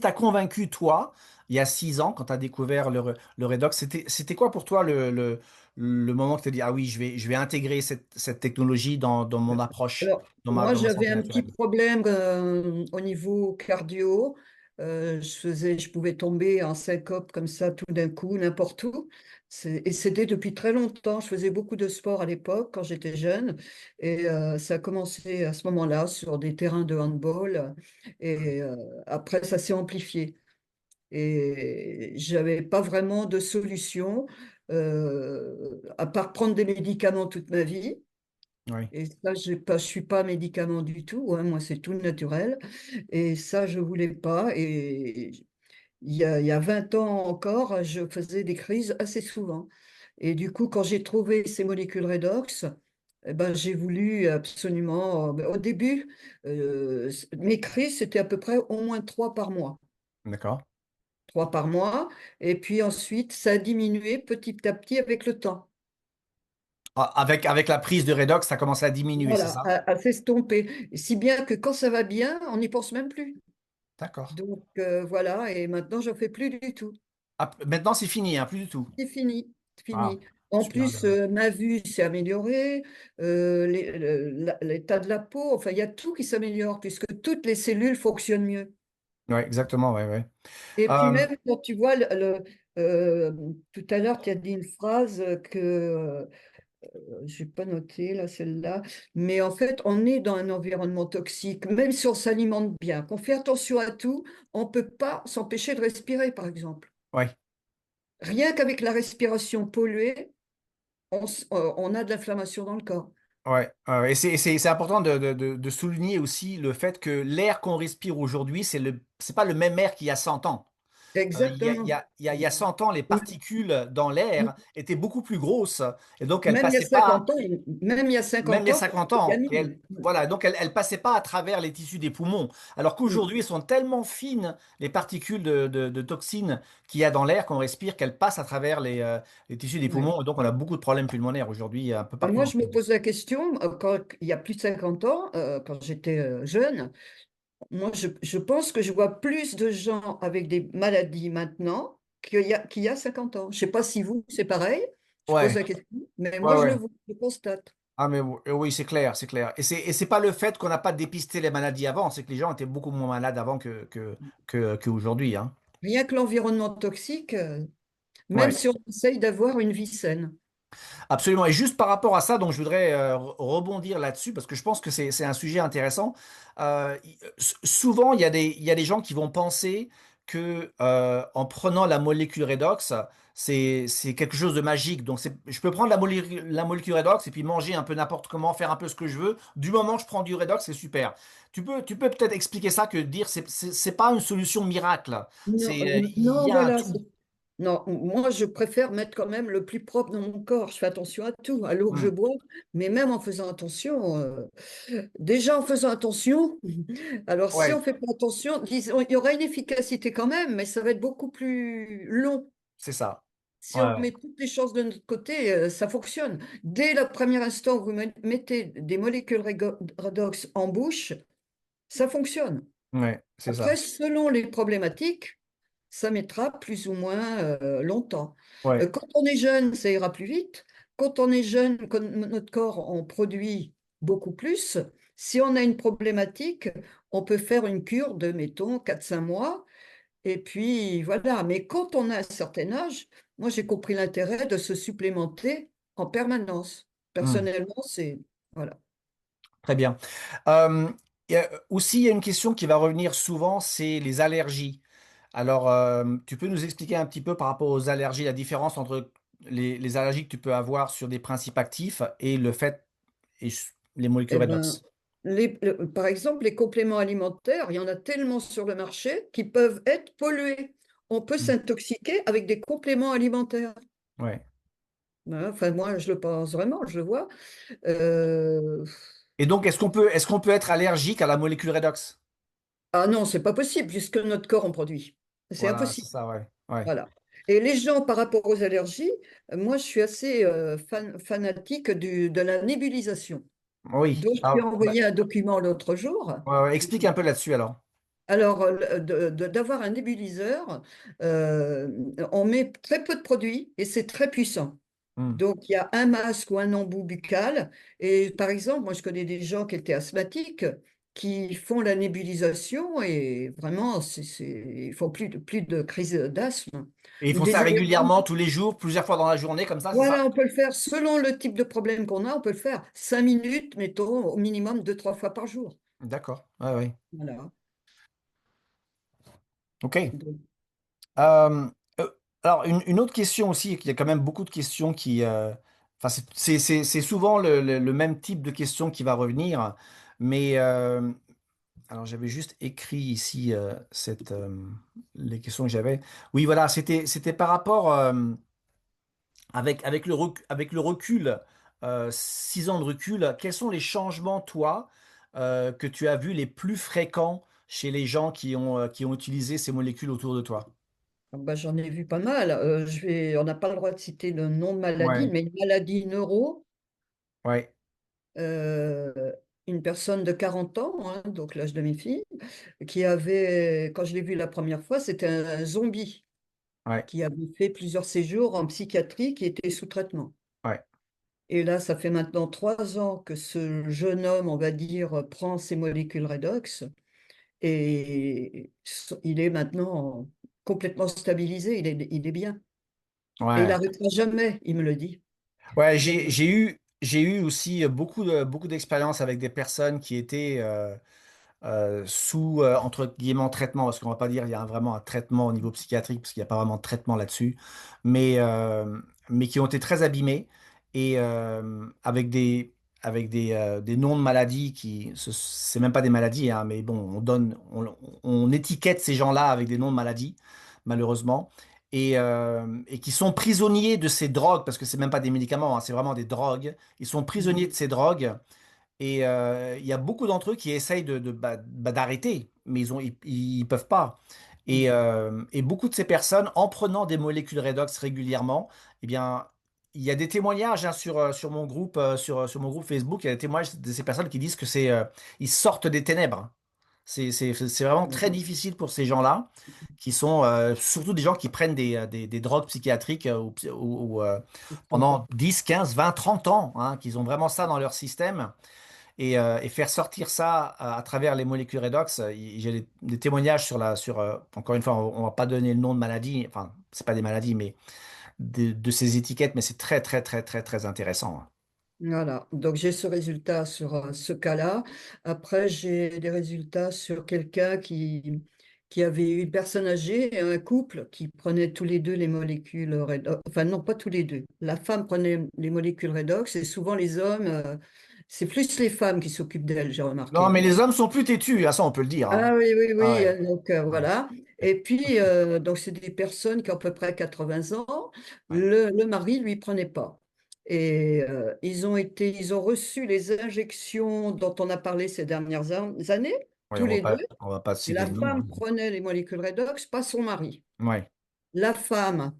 t'a convaincu, toi, il y a 6 ans, quand tu as découvert le redox? C'était quoi pour toi le moment que tu as dit, ah oui, je vais intégrer cette technologie dans mon approche, Alors, dans ma, moi, dans ma j'avais santé un petit naturelle? problème au niveau cardio. Je pouvais tomber en syncope comme ça tout d'un coup, n'importe où. Et c'était depuis très longtemps. Je faisais beaucoup de sport à l'époque, quand j'étais jeune. Et ça a commencé à ce moment-là sur des terrains de handball. Et après, ça s'est amplifié. Et j'avais pas vraiment de solution, à part prendre des médicaments toute ma vie. Oui, Et ça, je suis pas médicament du tout, hein, moi, c'est tout naturel. Et ça, je voulais pas. Et il y a 20 ans encore, je faisais des crises assez souvent. Et du coup, quand j'ai trouvé ces molécules redox, eh ben, j'ai voulu absolument. Au début, mes crises, c'était à peu près au moins 3 par mois. d'accord. 3 par mois. Et puis ensuite, ça a diminué petit à petit avec le temps. Ah, avec la prise de redox, ça commence à diminuer, c'est Voilà, ça? à s'estomper. Si bien que quand ça va bien, on n'y pense même plus. D'accord. Donc voilà, et maintenant, j'en fais plus du tout. Ah, maintenant, c'est fini, hein, plus du tout. C'est fini, Ah, fini. En super plus, intéressant. ma vue s'est améliorée, l'état de la peau, enfin, il y a tout qui s'améliore puisque toutes les cellules fonctionnent mieux. Oui, exactement, oui, oui. Et puis Euh, même quand tu vois, euh, tout à l'heure, tu as dit une phrase que je n'ai pas noté là, celle-là, mais en fait, on est dans un environnement toxique, même si on s'alimente bien, qu'on fait attention à tout, on ne peut pas s'empêcher de respirer, par exemple. oui, Rien qu'avec la respiration polluée, on a de l'inflammation dans le corps. Ouais, et c'est important de souligner aussi le fait que l'air qu'on respire aujourd'hui, c'est pas le même air qu'il y a 100 ans. Exactement. Il y a 100 ans, les particules dans l'air étaient beaucoup plus grosses et donc elles Même il y a passaient pas, 50 ans, même il y a même il 50 y a ans, 50 c'était ans, gamine. voilà, donc elles passaient pas à travers les tissus des poumons. Alors qu'aujourd'hui, elles sont tellement fines, les particules de toxines qu'il y a dans l'air qu'on respire, qu'elles passent à travers les tissus des Ouais. poumons. Et donc on a beaucoup de problèmes pulmonaires aujourd'hui un peu partout Moi, dans je le me monde. pose la question, quand, il y a plus de 50 ans, quand j'étais jeune, moi, je pense que je vois plus de gens avec des maladies maintenant qu'il y a 50 ans. Je ne sais pas si vous, c'est pareil, je pose Ouais, la question, mais ouais, moi, je le ouais. vois, je constate. Ah mais oui, c'est clair, c'est clair. Et c'est pas le fait qu'on n'a pas dépisté les maladies avant, c'est que les gens étaient beaucoup moins malades avant qu'aujourd'hui, hein. Rien que l'environnement toxique, même Ouais, si on essaye d'avoir une vie saine. absolument. Et juste par rapport à ça, donc je voudrais rebondir là-dessus parce que je pense que c'est un sujet intéressant. Souvent, il y a des gens qui vont penser que en prenant la molécule redox, c'est quelque chose de magique. Donc je peux prendre la molécule redox et puis manger un peu n'importe comment, faire un peu ce que je veux. Du moment que je prends du redox, c'est super. Tu peux peut-être expliquer ça que dire c'est pas une solution miracle. Non, Il non, y a un voilà. tout. Non, moi, je préfère mettre quand même le plus propre dans mon corps. Je fais attention à tout, à l'eau que je Hmm. bois, mais même en faisant attention, déjà en faisant attention, alors si on Ouais, ne fait pas attention, disons, il y aura une efficacité quand même, mais ça va être beaucoup plus long. c'est ça. Si on Ouais, met toutes les chances de notre côté, ça fonctionne. Dès le premier instant où vous mettez des molécules redox en bouche, ça fonctionne. ouais, c'est Après, ça. selon les problématiques, ça mettra plus ou moins longtemps. Ouais. Quand on est jeune, ça ira plus vite. Quand on est jeune, quand notre corps en produit beaucoup plus, si on a une problématique, on peut faire une cure de, mettons, 4 5 mois. Et puis voilà. Mais quand on a un certain âge, moi j'ai compris l'intérêt de se supplémenter en permanence. Hmm. Personnellement, c'est... Voilà. Très bien. Aussi, il y a une question qui va revenir souvent, c'est les allergies. Alors, tu peux nous expliquer un petit peu par rapport aux allergies, la différence entre les allergies que tu peux avoir sur des principes actifs et le fait et les molécules Eh ben, redox. par exemple, les compléments alimentaires, il y en a tellement sur le marché qui peuvent être pollués. On peut Hmm. s'intoxiquer avec des compléments alimentaires. Ouais. Voilà. Enfin, moi, je le pense vraiment, je le vois. Euh, Et donc, est-ce qu'on peut être allergique à la molécule redox? Ah non, c'est pas possible, puisque notre corps en produit. C'est Voilà, c'est impossible. ça, ouais. Ouais. Voilà. Et les gens, par rapport aux allergies, moi, je suis assez fanatique de la nébulisation. Oui. Donc, je lui ai Ah, bah, envoyé un document l'autre jour. ouais, ouais. Explique un peu là-dessus alors. Alors, d'avoir un nébuliseur, euh, on met très peu de produits et c'est très puissant. Hmm. Donc, il y a un masque ou un embout buccal. Et par exemple, moi, je connais des gens qui étaient asthmatiques qui font la nébulisation et vraiment, ils font plus de crise d'asthme. Et ils Ou font ça des allergies. régulièrement, tous les jours, plusieurs fois dans la journée, comme ça, c'est ça? Voilà, on peut le faire selon le type de problème qu'on a, on peut le faire 5 minutes, mettons, au minimum 2 3 fois par jour. D'accord. Ouais, ouais. Voilà. OK. Donc, Euh, euh, alors, une autre question aussi, il y a quand même beaucoup de questions qui... enfin, c'est souvent le même type de questions qui va revenir, mais... alors, j'avais juste écrit ici les questions que j'avais. Oui, voilà, c'était par rapport, avec le recul, 6 ans de recul, quels sont les changements, toi, que tu as vus les plus fréquents chez les gens qui ont utilisé ces molécules autour de toi? bah, j'en ai vu pas mal. On n'a pas le droit de citer le nom de maladie, Ouais, mais une maladie neuro, ouais, euh, une personne de 40 ans, hein, donc l'âge de mes filles, qui avait, quand je l'ai vu la première fois, c'était un zombie ouais, qui avait fait plusieurs séjours en psychiatrie, qui était sous traitement. ouais. Et là, ça fait maintenant 3 ans que ce jeune homme, on va dire, prend ses molécules redox et il est maintenant complètement stabilisé, il est bien. Et il Ouais. n'arrêtera jamais, il me le dit. Ouais, Donc, j'ai eu aussi beaucoup d'expérience avec des personnes qui étaient sous, entre guillemets, traitement, parce qu'on va pas dire il y a vraiment un traitement au niveau psychiatrique, parce qu'il n'y a pas vraiment de traitement là-dessus, mais, euh, mais qui ont été très abîmés et avec avec des noms de maladies c'est même pas des maladies, hein, mais bon, on étiquette ces gens-là avec des noms de maladies, malheureusement, et qui sont prisonniers de ces drogues, parce que c'est même pas des médicaments, hein, c'est vraiment des drogues. Ils sont prisonniers de ces drogues, et il y a beaucoup d'entre eux qui essayent d'arrêter, mais ils peuvent pas. Et beaucoup de ces personnes, en prenant des molécules redox régulièrement, eh bien, il y a des témoignages, hein, sur mon groupe, sur mon groupe Facebook. Il y a des témoignages de ces personnes qui disent que ils sortent des ténèbres. C'est vraiment très difficile pour ces gens-là, qui sont surtout des gens qui prennent des drogues psychiatriques pendant 10, 15, 20, 30 ans, hein, qu'ils ont vraiment ça dans leur système. Et faire sortir ça à travers les molécules redox, j'ai des témoignages encore une fois, on ne va pas donner le nom de maladie, enfin, c'est pas des maladies, mais de ces étiquettes, mais c'est très, très, très, très, très intéressant, hein. Voilà, donc j'ai ce résultat sur ce cas-là. Après, j'ai des résultats sur quelqu'un qui avait eu une personne âgée et un couple qui prenaient tous les deux les molécules redox. Enfin, non, pas tous les deux. La femme prenait les molécules redox et souvent les hommes, c'est plus les femmes qui s'occupent d'elles, j'ai Non, remarqué. mais les hommes sont plus têtus, ah, ça on peut le dire, hein. Ah oui, oui, Ah oui, ouais, donc ouais, voilà. Et puis, donc c'est des personnes qui ont à peu près 80 ans. ouais. Le mari, lui, prenait pas. Et ils ont reçu les injections dont on a parlé ces dernières années, Ouais, tous les deux. on va pas Et citer la le nom, femme prenait les molécules redox, pas son mari. hein. Ouais, La femme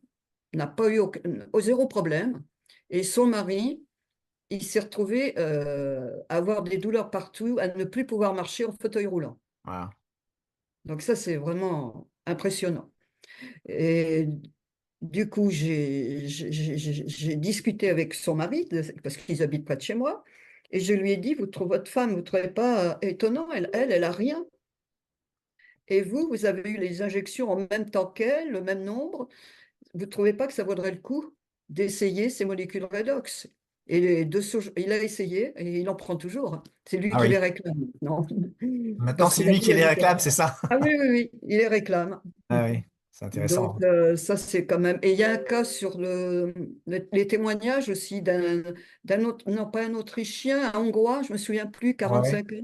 n'a pas eu au zéro problème. Et son mari, il s'est retrouvé à avoir des douleurs partout, à ne plus pouvoir marcher en fauteuil roulant. voilà. Donc ça, c'est vraiment impressionnant. Et du coup, j'ai discuté avec son mari, parce qu'ils habitent près de chez moi, et je lui ai dit, votre femme, vous ne trouvez pas étonnant, elle a rien. Et vous avez eu les injections en même temps qu'elle, le même nombre. Vous ne trouvez pas que ça vaudrait le coup d'essayer ces molécules redox? Et il a essayé et il en prend toujours. C'est lui Ah qui les oui. réclame. Non, Maintenant, parce c'est qu'il a lui vu qui les les réclame, résultats. c'est ça? Ah oui, oui, oui, il les réclame. Ah oui, c'est Donc, intéressant. ça, c'est quand même. Et il y a un cas sur les témoignages aussi d'un autre, non pas un Autrichien, un Hongrois, je me souviens plus, Ouais, 45 ans,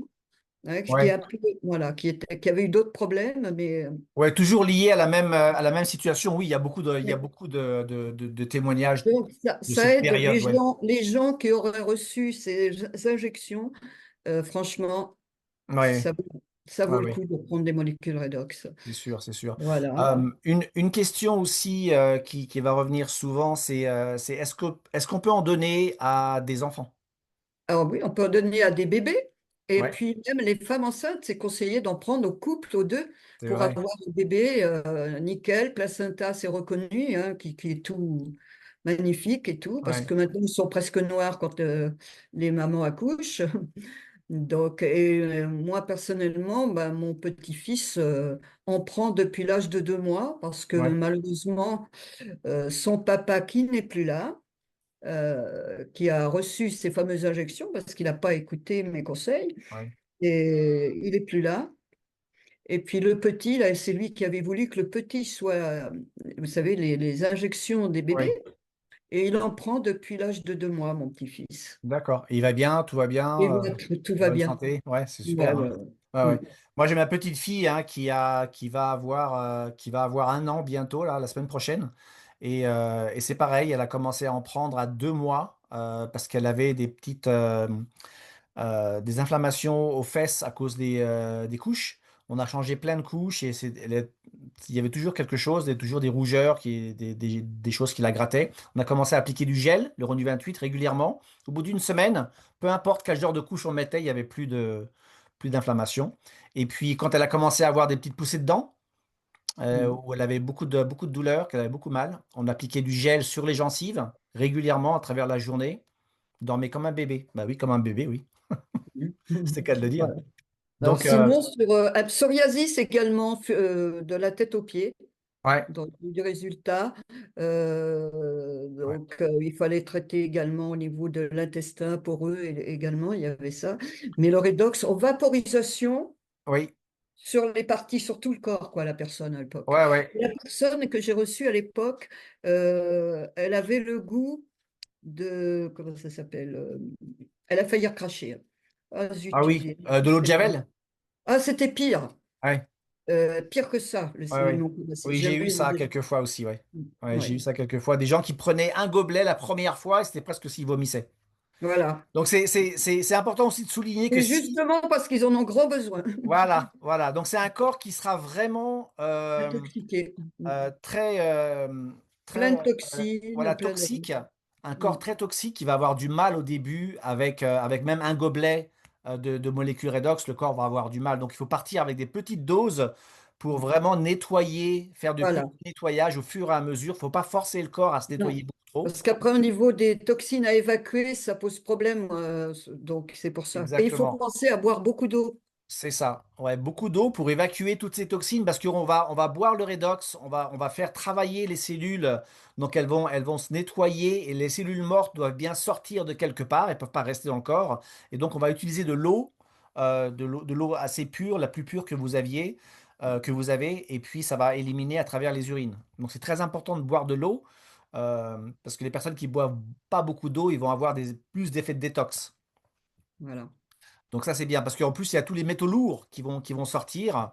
hein, ouais. voilà, qui avait eu d'autres problèmes, mais Ouais, toujours lié à la même situation. Oui, il y a il y a beaucoup de témoignages donc de ça cette aide période. Ouais, les gens qui auraient reçu ces injections. Franchement, ouais, ça vaut ouais, le ouais, coup de prendre des molécules redox. c'est sûr, c'est sûr. Voilà. Une question aussi qui va revenir souvent, c'est est-ce qu'on peut en donner à des enfants? Alors oui, on peut en donner à des bébés. Et Ouais, puis même les femmes enceintes, c'est conseillé d'en prendre au couple, aux deux, c'est pour vrai. avoir un bébé nickel, placenta, c'est reconnu, hein, qui est tout magnifique et tout, parce Ouais, que maintenant ils sont presque noirs quand les mamans accouchent. Donc, et moi personnellement, bah, mon petit-fils en prend depuis l'âge de 2 mois, parce que ouais, malheureusement, son papa qui n'est plus là, qui a reçu ces fameuses injections parce qu'il n'a pas écouté mes conseils ouais, et il n'est plus là. Et puis le petit, là, c'est lui qui avait voulu que le petit soit, vous savez, les injections des bébés, ouais. et il en prend depuis l'âge de 2 mois, mon petit-fils. D'accord. Et il va bien, tout va Et bien, voilà, tout va bonne bien. santé. Ouais, c'est Ouais, super, hein. ouais, ouais. Ouais, Mm. ouais. Moi, j'ai ma petite fille, hein, qui va avoir 1 an bientôt, là, la semaine prochaine. Et c'est pareil, elle a commencé à en prendre à 2 mois parce qu'elle avait des inflammations aux fesses à cause des couches. On a changé plein de couches et il y avait toujours quelque chose, toujours des rougeurs, des choses qui la grattaient. On a commencé à appliquer du gel, le Renu 28, régulièrement. Au bout d'une semaine, peu importe quel genre de couche on mettait, il n'y avait plus d'inflammation. Et puis, quand elle a commencé à avoir des petites poussées de dents, Mm. où elle avait beaucoup de douleurs, qu'elle avait beaucoup mal, on appliquait du gel sur les gencives régulièrement à travers la journée. Dormait comme un bébé. Bah oui, comme un bébé, oui. Mm. C'est le cas de le dire. Voilà. Alors Donc, sinon, sur psoriasis également, de la tête aux pieds. ouais, Donc, du résultat, ouais, il fallait traiter également au niveau de l'intestin poreux également, il y avait ça. Mais le redox en vaporisation oui, sur les parties, sur tout le corps, quoi, la personne à l'époque. ouais, ouais, La personne que j'ai reçue à l'époque, elle avait le goût de, comment ça s'appelle? Elle a failli recracher. Ah zut, Ah oui, de l'eau de c'est marrant. Javel? Ah, c'était pire. Ouais, Pire que ça, ouais, les ouais. noms passés. Oui, j'ai eu J'avais ça des... quelques fois aussi, ouais. Ouais, j'ai eu Ouais, ça quelques fois. Des gens qui prenaient un gobelet la première fois et c'était presque s'ils vomissaient. voilà. Donc c'est important aussi de souligner que Et si, justement parce qu'ils en ont gros besoin. voilà, voilà. Donc c'est un corps qui sera vraiment Intoxiqués. très, Plein de très toxines, voilà, plein de... toxique. Un corps Mm. très toxique qui va avoir du mal au début avec même un gobelet de molécules redox. Le corps va avoir du mal. Donc il faut partir avec des petites doses pour vraiment nettoyer, faire de petits Voilà. nettoyages au fur et à mesure. Il ne faut pas forcer le corps à se Non. nettoyer beaucoup trop. Parce qu'après, au niveau des toxines à évacuer, ça pose problème. Donc, c'est pour ça. Et il faut Exactement. penser à boire beaucoup d'eau. C'est ça. Ouais, beaucoup d'eau pour évacuer toutes ces toxines parce qu'on va boire le redox, on va faire travailler les cellules. Donc elles vont se nettoyer et les cellules mortes doivent bien sortir de quelque part, elles ne peuvent pas rester dans le corps. Et donc on va utiliser de l'eau assez pure, la plus pure que vous avez, et puis ça va éliminer à travers les urines. Donc c'est très important de boire de l'eau parce que les personnes qui boivent pas beaucoup d'eau, ils vont avoir plus d'effets de détox. Voilà. Donc ça c'est bien parce qu'en plus il y a tous les métaux lourds qui vont sortir.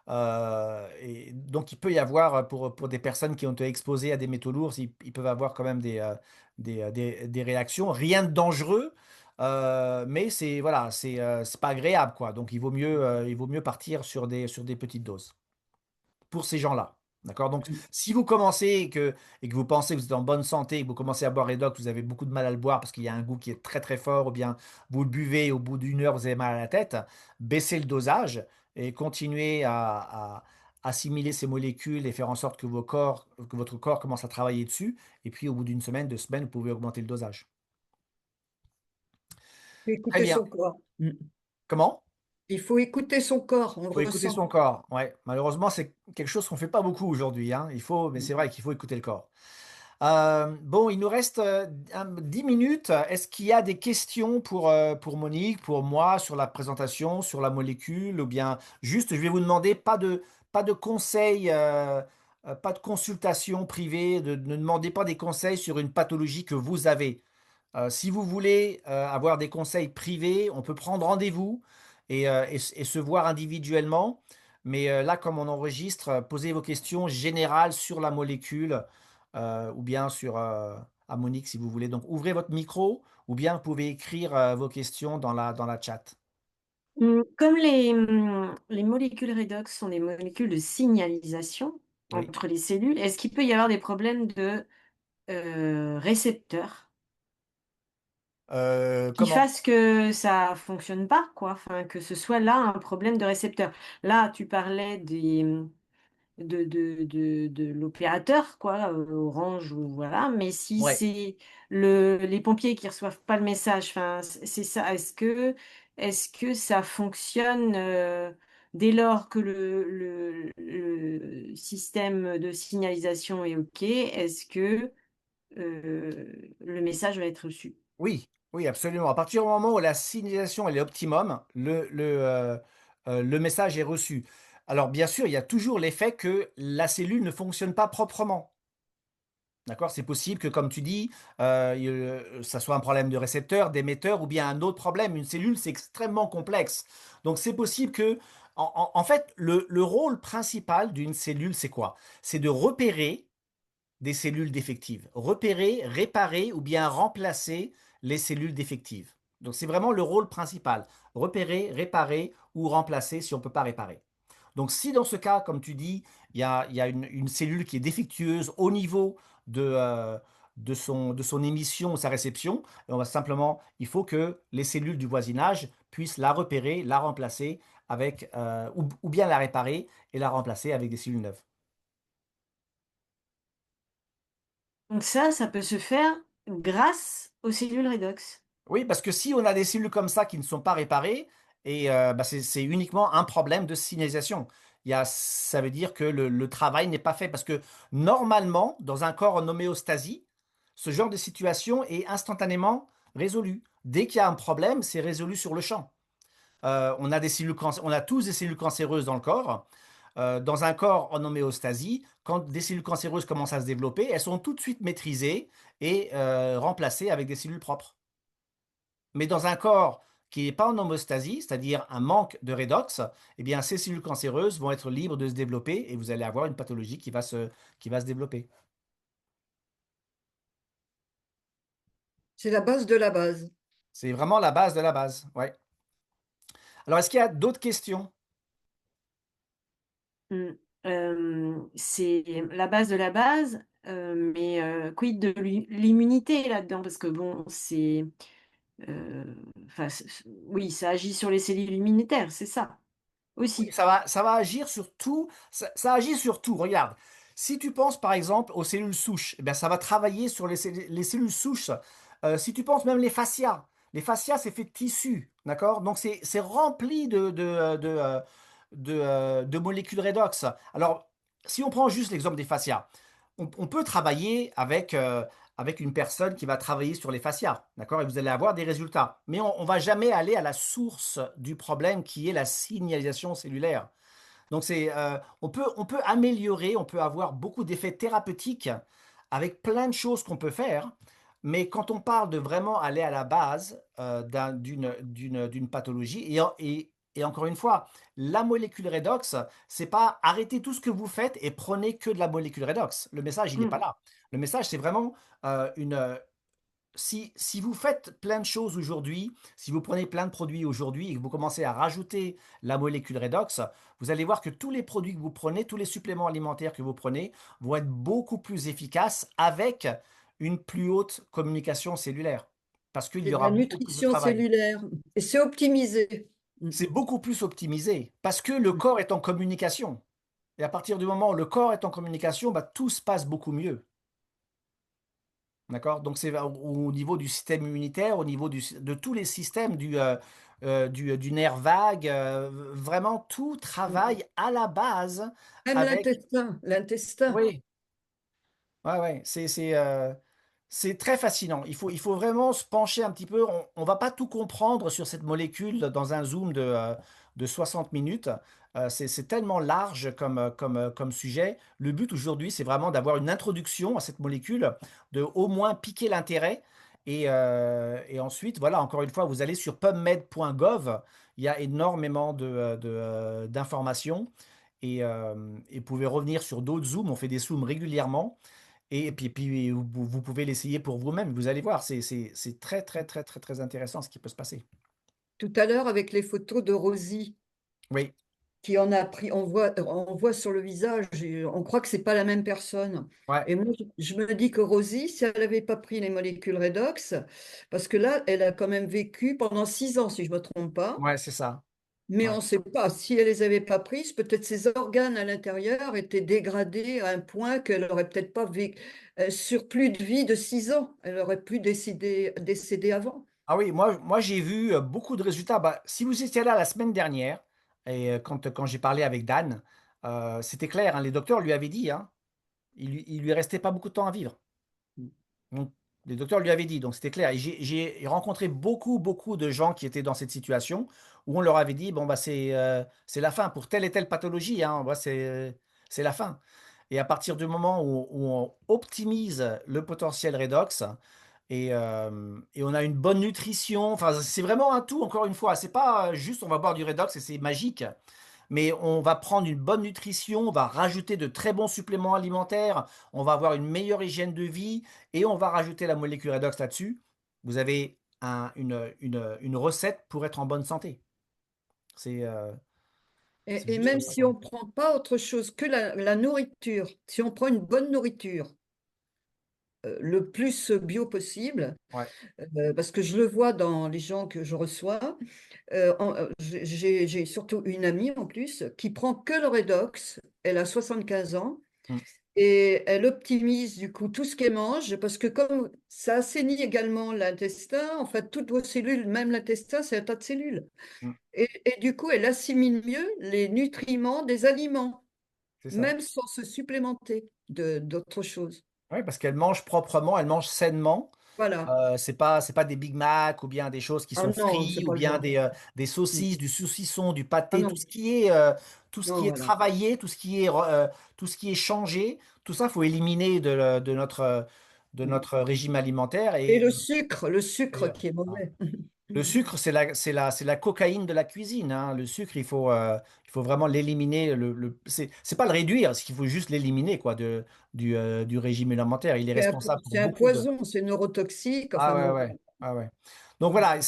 Et donc il peut y avoir pour des personnes qui ont été exposées à des métaux lourds, ils peuvent avoir quand même des réactions. Rien de dangereux, mais c'est voilà, c'est pas agréable quoi. Donc il vaut mieux partir sur des petites doses pour ces gens-là. D'accord? Donc, si vous commencez et que vous pensez que vous êtes en bonne santé, et que vous commencez à boire Redox, vous avez beaucoup de mal à le boire parce qu'il y a un goût qui est très très fort, ou bien vous le buvez et au bout d'une heure, vous avez mal à la tête, baissez le dosage et continuez à assimiler ces molécules et faire en sorte que votre corps commence à travailler dessus. Et puis, au bout d'une semaine, 2 semaines, vous pouvez augmenter le dosage. Très Écouter bien. son corps. Mm. Comment? Il faut écouter son corps, on le Faut écouter ressent. son corps. Ouais. Malheureusement, c'est quelque chose qu'on fait pas beaucoup aujourd'hui, hein. Mais Mm. c'est vrai qu'il faut écouter le corps. Bon, il nous reste 10 minutes. Est-ce qu'il y a des questions pour Monique, pour moi, sur la présentation, sur la molécule, ou bien juste, je vais vous demander pas de conseils, pas de consultation privée, ne demandez pas des conseils sur une pathologie que vous avez. Si vous voulez avoir des conseils privés, on peut prendre rendez-vous et se voir individuellement. Mais là, comme on enregistre, posez vos questions générales sur la molécule ou bien à Monique si vous voulez. Donc, ouvrez votre micro ou bien vous pouvez écrire vos questions dans la chat. Comme les molécules redox sont des molécules de signalisation Oui. entre les cellules, est-ce qu'il peut y avoir des problèmes de récepteurs qui Comment? fassent que ça fonctionne pas, quoi, enfin, que ce soit là un problème de récepteur. Là, tu parlais de l'opérateur, quoi, Orange ou voilà. Mais si Ouais. c'est les pompiers qui reçoivent pas le message, enfin, c'est ça. Est-ce que ça fonctionne dès lors que le système de signalisation est OK? Est-ce que le message va être reçu? Oui, oui, absolument. À partir du moment où la signalisation elle est optimum, le message est reçu. Alors, bien sûr, il y a toujours l'effet que la cellule ne fonctionne pas proprement. D'accord? C'est possible que, comme tu dis, ça soit un problème de récepteur, d'émetteur ou bien un autre problème. Une cellule, c'est extrêmement complexe. Donc, c'est possible que, en fait, le rôle principal d'une cellule, c'est quoi? C'est de repérer des cellules défectives. Repérer, réparer ou bien remplacer les cellules défectives. Donc c'est vraiment le rôle principal. Repérer, réparer ou remplacer si on ne peut pas réparer. Donc si dans ce cas, comme tu dis, il y a une cellule qui est défectueuse au niveau de son émission ou sa réception, on va simplement, il faut que les cellules du voisinage puissent la repérer, la remplacer ou bien la réparer et la remplacer avec des cellules neuves. Donc ça peut se faire grâce aux cellules redox. Oui, parce que si on a des cellules comme ça qui ne sont pas réparées, et bah, c'est uniquement un problème de signalisation. Ça veut dire que le travail n'est pas fait. Parce que normalement, dans un corps en homéostasie, ce genre de situation est instantanément résolu. Dès qu'il y a un problème, c'est résolu sur le champ. On a tous des cellules cancéreuses dans le corps. Dans un corps en homéostasie, quand des cellules cancéreuses commencent à se développer, elles sont tout de suite maîtrisées et remplacées avec des cellules propres. Mais dans un corps qui n'est pas en homéostasie, c'est-à-dire un manque de redox, eh bien, ces cellules cancéreuses vont être libres de se développer et vous allez avoir une pathologie qui va se développer. C'est la base de la base. C'est vraiment la base de la base. Ouais. Alors, est-ce qu'il y a d'autres questions? Mmh. C'est la base de la base, mais quid de l'immunité là-dedans? Parce que bon, enfin, oui, ça agit sur les cellules immunitaires, c'est ça, Oui, aussi? ça va agir sur tout. Ça agit sur tout. Regarde, si tu penses par exemple aux cellules souches, eh bien, ça va travailler sur les cellules souches. Si tu penses même les fascias, c'est fait de tissu, d'accord? Donc, c'est rempli de molécules redox. Alors, si on prend juste l'exemple des fascias, on peut travailler avec une personne qui va travailler sur les fascias, d'accord? Et vous allez avoir des résultats. Mais on ne va jamais aller à la source du problème qui est la signalisation cellulaire. Donc on peut améliorer, on peut avoir beaucoup d'effets thérapeutiques avec plein de choses qu'on peut faire. Mais quand on parle de vraiment aller à la base d'une pathologie, et encore une fois, la molécule redox, c'est pas arrêtez tout ce que vous faites et prenez que de la molécule redox. Le message, il n'est pas Mmh. là. Le message, c'est vraiment une, si vous faites plein de choses aujourd'hui, si vous prenez plein de produits aujourd'hui et que vous commencez à rajouter la molécule redox, vous allez voir que tous les produits que vous prenez, tous les suppléments alimentaires que vous prenez vont être beaucoup plus efficaces avec une plus haute communication cellulaire. Parce qu'il C'est y de aura la beaucoup plus de nutrition travail. cellulaire. Et c'est optimisé. Mm. C'est beaucoup plus optimisé parce que le corps est en communication. Et à partir du moment où le corps est en communication, bah, tout se passe beaucoup mieux. D'accord? Donc, c'est au niveau du système immunitaire, au niveau de tous les systèmes du nerf vague, vraiment tout Mm. travaille à la base Même avec. l'intestin. Oui, ouais, ouais, c'est très fascinant. Il faut vraiment se pencher un petit peu. On ne va pas tout comprendre sur cette molécule dans un zoom de 60 minutes. C'est tellement large comme sujet. Le but aujourd'hui, c'est vraiment d'avoir une introduction à cette molécule, de au moins piquer l'intérêt. Et ensuite, voilà, encore une fois, vous allez sur pubmed.gov. Il y a énormément d'informations. Et vous pouvez revenir sur d'autres zooms. On fait des zooms régulièrement. Et puis vous pouvez l'essayer pour vous-même. Vous allez voir, c'est très, très, très, très, très intéressant ce qui peut se passer. Tout à l'heure, avec les photos de Rosie, Oui, qui en a pris, on voit sur le visage, et on croit que c'est pas la même personne. ouais, Et moi, je me dis que Rosie, si elle n'avait pas pris les molécules redox, parce que là, elle a quand même vécu pendant 6 ans, si je me trompe pas, ouais, c'est ça. mais Ouais. on ne sait pas. Si elle les avait pas prises, peut-être ses organes à l'intérieur étaient dégradés à un point qu'elle aurait peut-être pas vécu, sur plus de vie de 6 ans. Elle aurait pu décéder avant. Ah oui, moi j'ai vu beaucoup de résultats. Bah, si vous étiez là la semaine dernière, et quand j'ai parlé avec Dan, c'était clair, hein, les docteurs lui avaient dit, hein, il lui restait pas beaucoup de temps à vivre. Donc, les docteurs lui avaient dit, donc c'était clair. Et j'ai rencontré beaucoup, beaucoup de gens qui étaient dans cette situation où on leur avait dit, bon, bah, c'est la fin pour telle et telle pathologie, hein, bah, c'est la fin. Et à partir du moment où on optimise le potentiel redox et on a une bonne nutrition, enfin, c'est vraiment un tout, encore une fois. C'est pas juste on va boire du redox et c'est magique, mais on va prendre une bonne nutrition, on va rajouter de très bons suppléments alimentaires, on va avoir une meilleure hygiène de vie et on va rajouter la molécule redox là-dessus. Vous avez une recette pour être en bonne santé. C'est c'est Et juste même comme ça, si quoi. on ne prend pas autre chose que la nourriture, si on prend une bonne nourriture, le plus bio possible, Ouais. parce que je le vois dans les gens que je reçois, j'ai surtout une amie en plus qui prend que le Redox, elle a 75 ans, Mm, et elle optimise du coup tout ce qu'elle mange, parce que comme ça assainit également l'intestin, en fait toutes vos cellules, même l'intestin, c'est un tas de cellules. mm. Et du coup, elle assimile mieux les nutriments des aliments, C'est ça. même sans se supplémenter d'autres choses. Oui, parce qu'elle mange proprement, elle mange sainement. Voilà. C'est pas des Big Mac ou bien des choses qui Ah sont non, c'est frites ou pas le bien genre. des Mm. saucisses, du saucisson, du Ah pâté, non, tout ce non, qui est voilà. travaillé, tout ce qui est changé, tout ça, faut éliminer de notre régime alimentaire Et et le sucre et, qui est ah, mauvais. Le sucre, c'est la cocaïne de la cuisine, hein. Le sucre, il faut vraiment l'éliminer. C'est pas le réduire, c'est qu'il faut juste l'éliminer quoi, du régime alimentaire. Il est responsable pour C'est un beaucoup de. poison, c'est neurotoxique. Ah Enfin ouais, bon. ouais. Ah ouais. Donc voilà,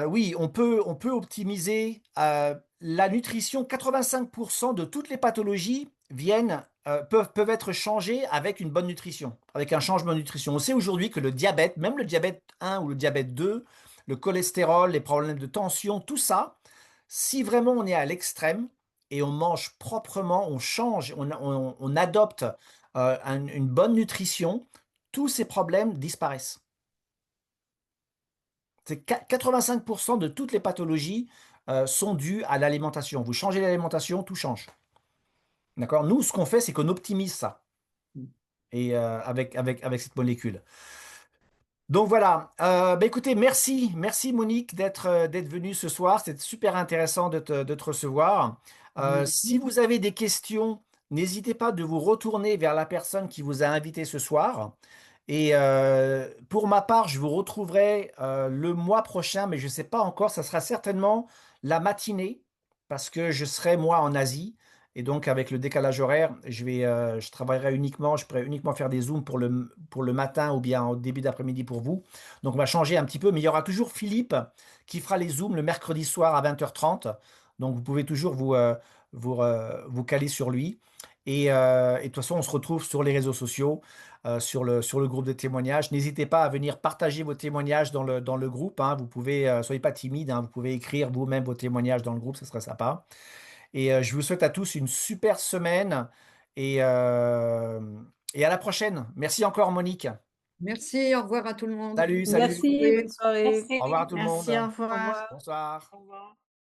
oui, on peut optimiser la nutrition. 85% de toutes les pathologies peuvent être changées avec une bonne nutrition, avec un changement de nutrition. On sait aujourd'hui que le diabète, même le diabète 1 ou le diabète 2, le cholestérol, les problèmes de tension, tout ça, si vraiment on est à l'extrême et on mange proprement, on change, on adopte une bonne nutrition, tous ces problèmes disparaissent. C'est 85% de toutes les pathologies sont dues à l'alimentation. Vous changez l'alimentation, tout change. D'accord? Nous, ce qu'on fait, c'est qu'on optimise ça et avec cette molécule. Donc voilà. Bah, écoutez, merci Monique d'être venue ce soir. C'était super intéressant de te recevoir. Si vous avez des questions, n'hésitez pas de vous retourner vers la personne qui vous a invité ce soir. Et pour ma part, je vous retrouverai le mois prochain, mais je ne sais pas encore. Ça sera certainement la matinée parce que je serai moi en Asie. Et donc, avec le décalage horaire, je travaillerai uniquement, je pourrai uniquement faire des zooms pour le matin ou bien au début d'après-midi pour vous. Donc, on va changer un petit peu, mais il y aura toujours Philippe qui fera les zooms le mercredi soir à 20h30. Donc, vous pouvez toujours vous caler sur lui. Et de toute façon, on se retrouve sur les réseaux sociaux, sur le groupe de témoignages. N'hésitez pas à venir partager vos témoignages dans le groupe, hein. Vous pouvez, soyez pas timide, hein, vous pouvez écrire vous-même vos témoignages dans le groupe, ce serait sympa. Et je vous souhaite à tous une super semaine et, euh, et à la prochaine. Merci encore, Monique. Merci, au revoir à tout le monde. Salut, Bonne salut. Merci, bonne soirée. soirée. Merci, Au revoir à tout le merci, au monde. revoir. Bonsoir. Au revoir.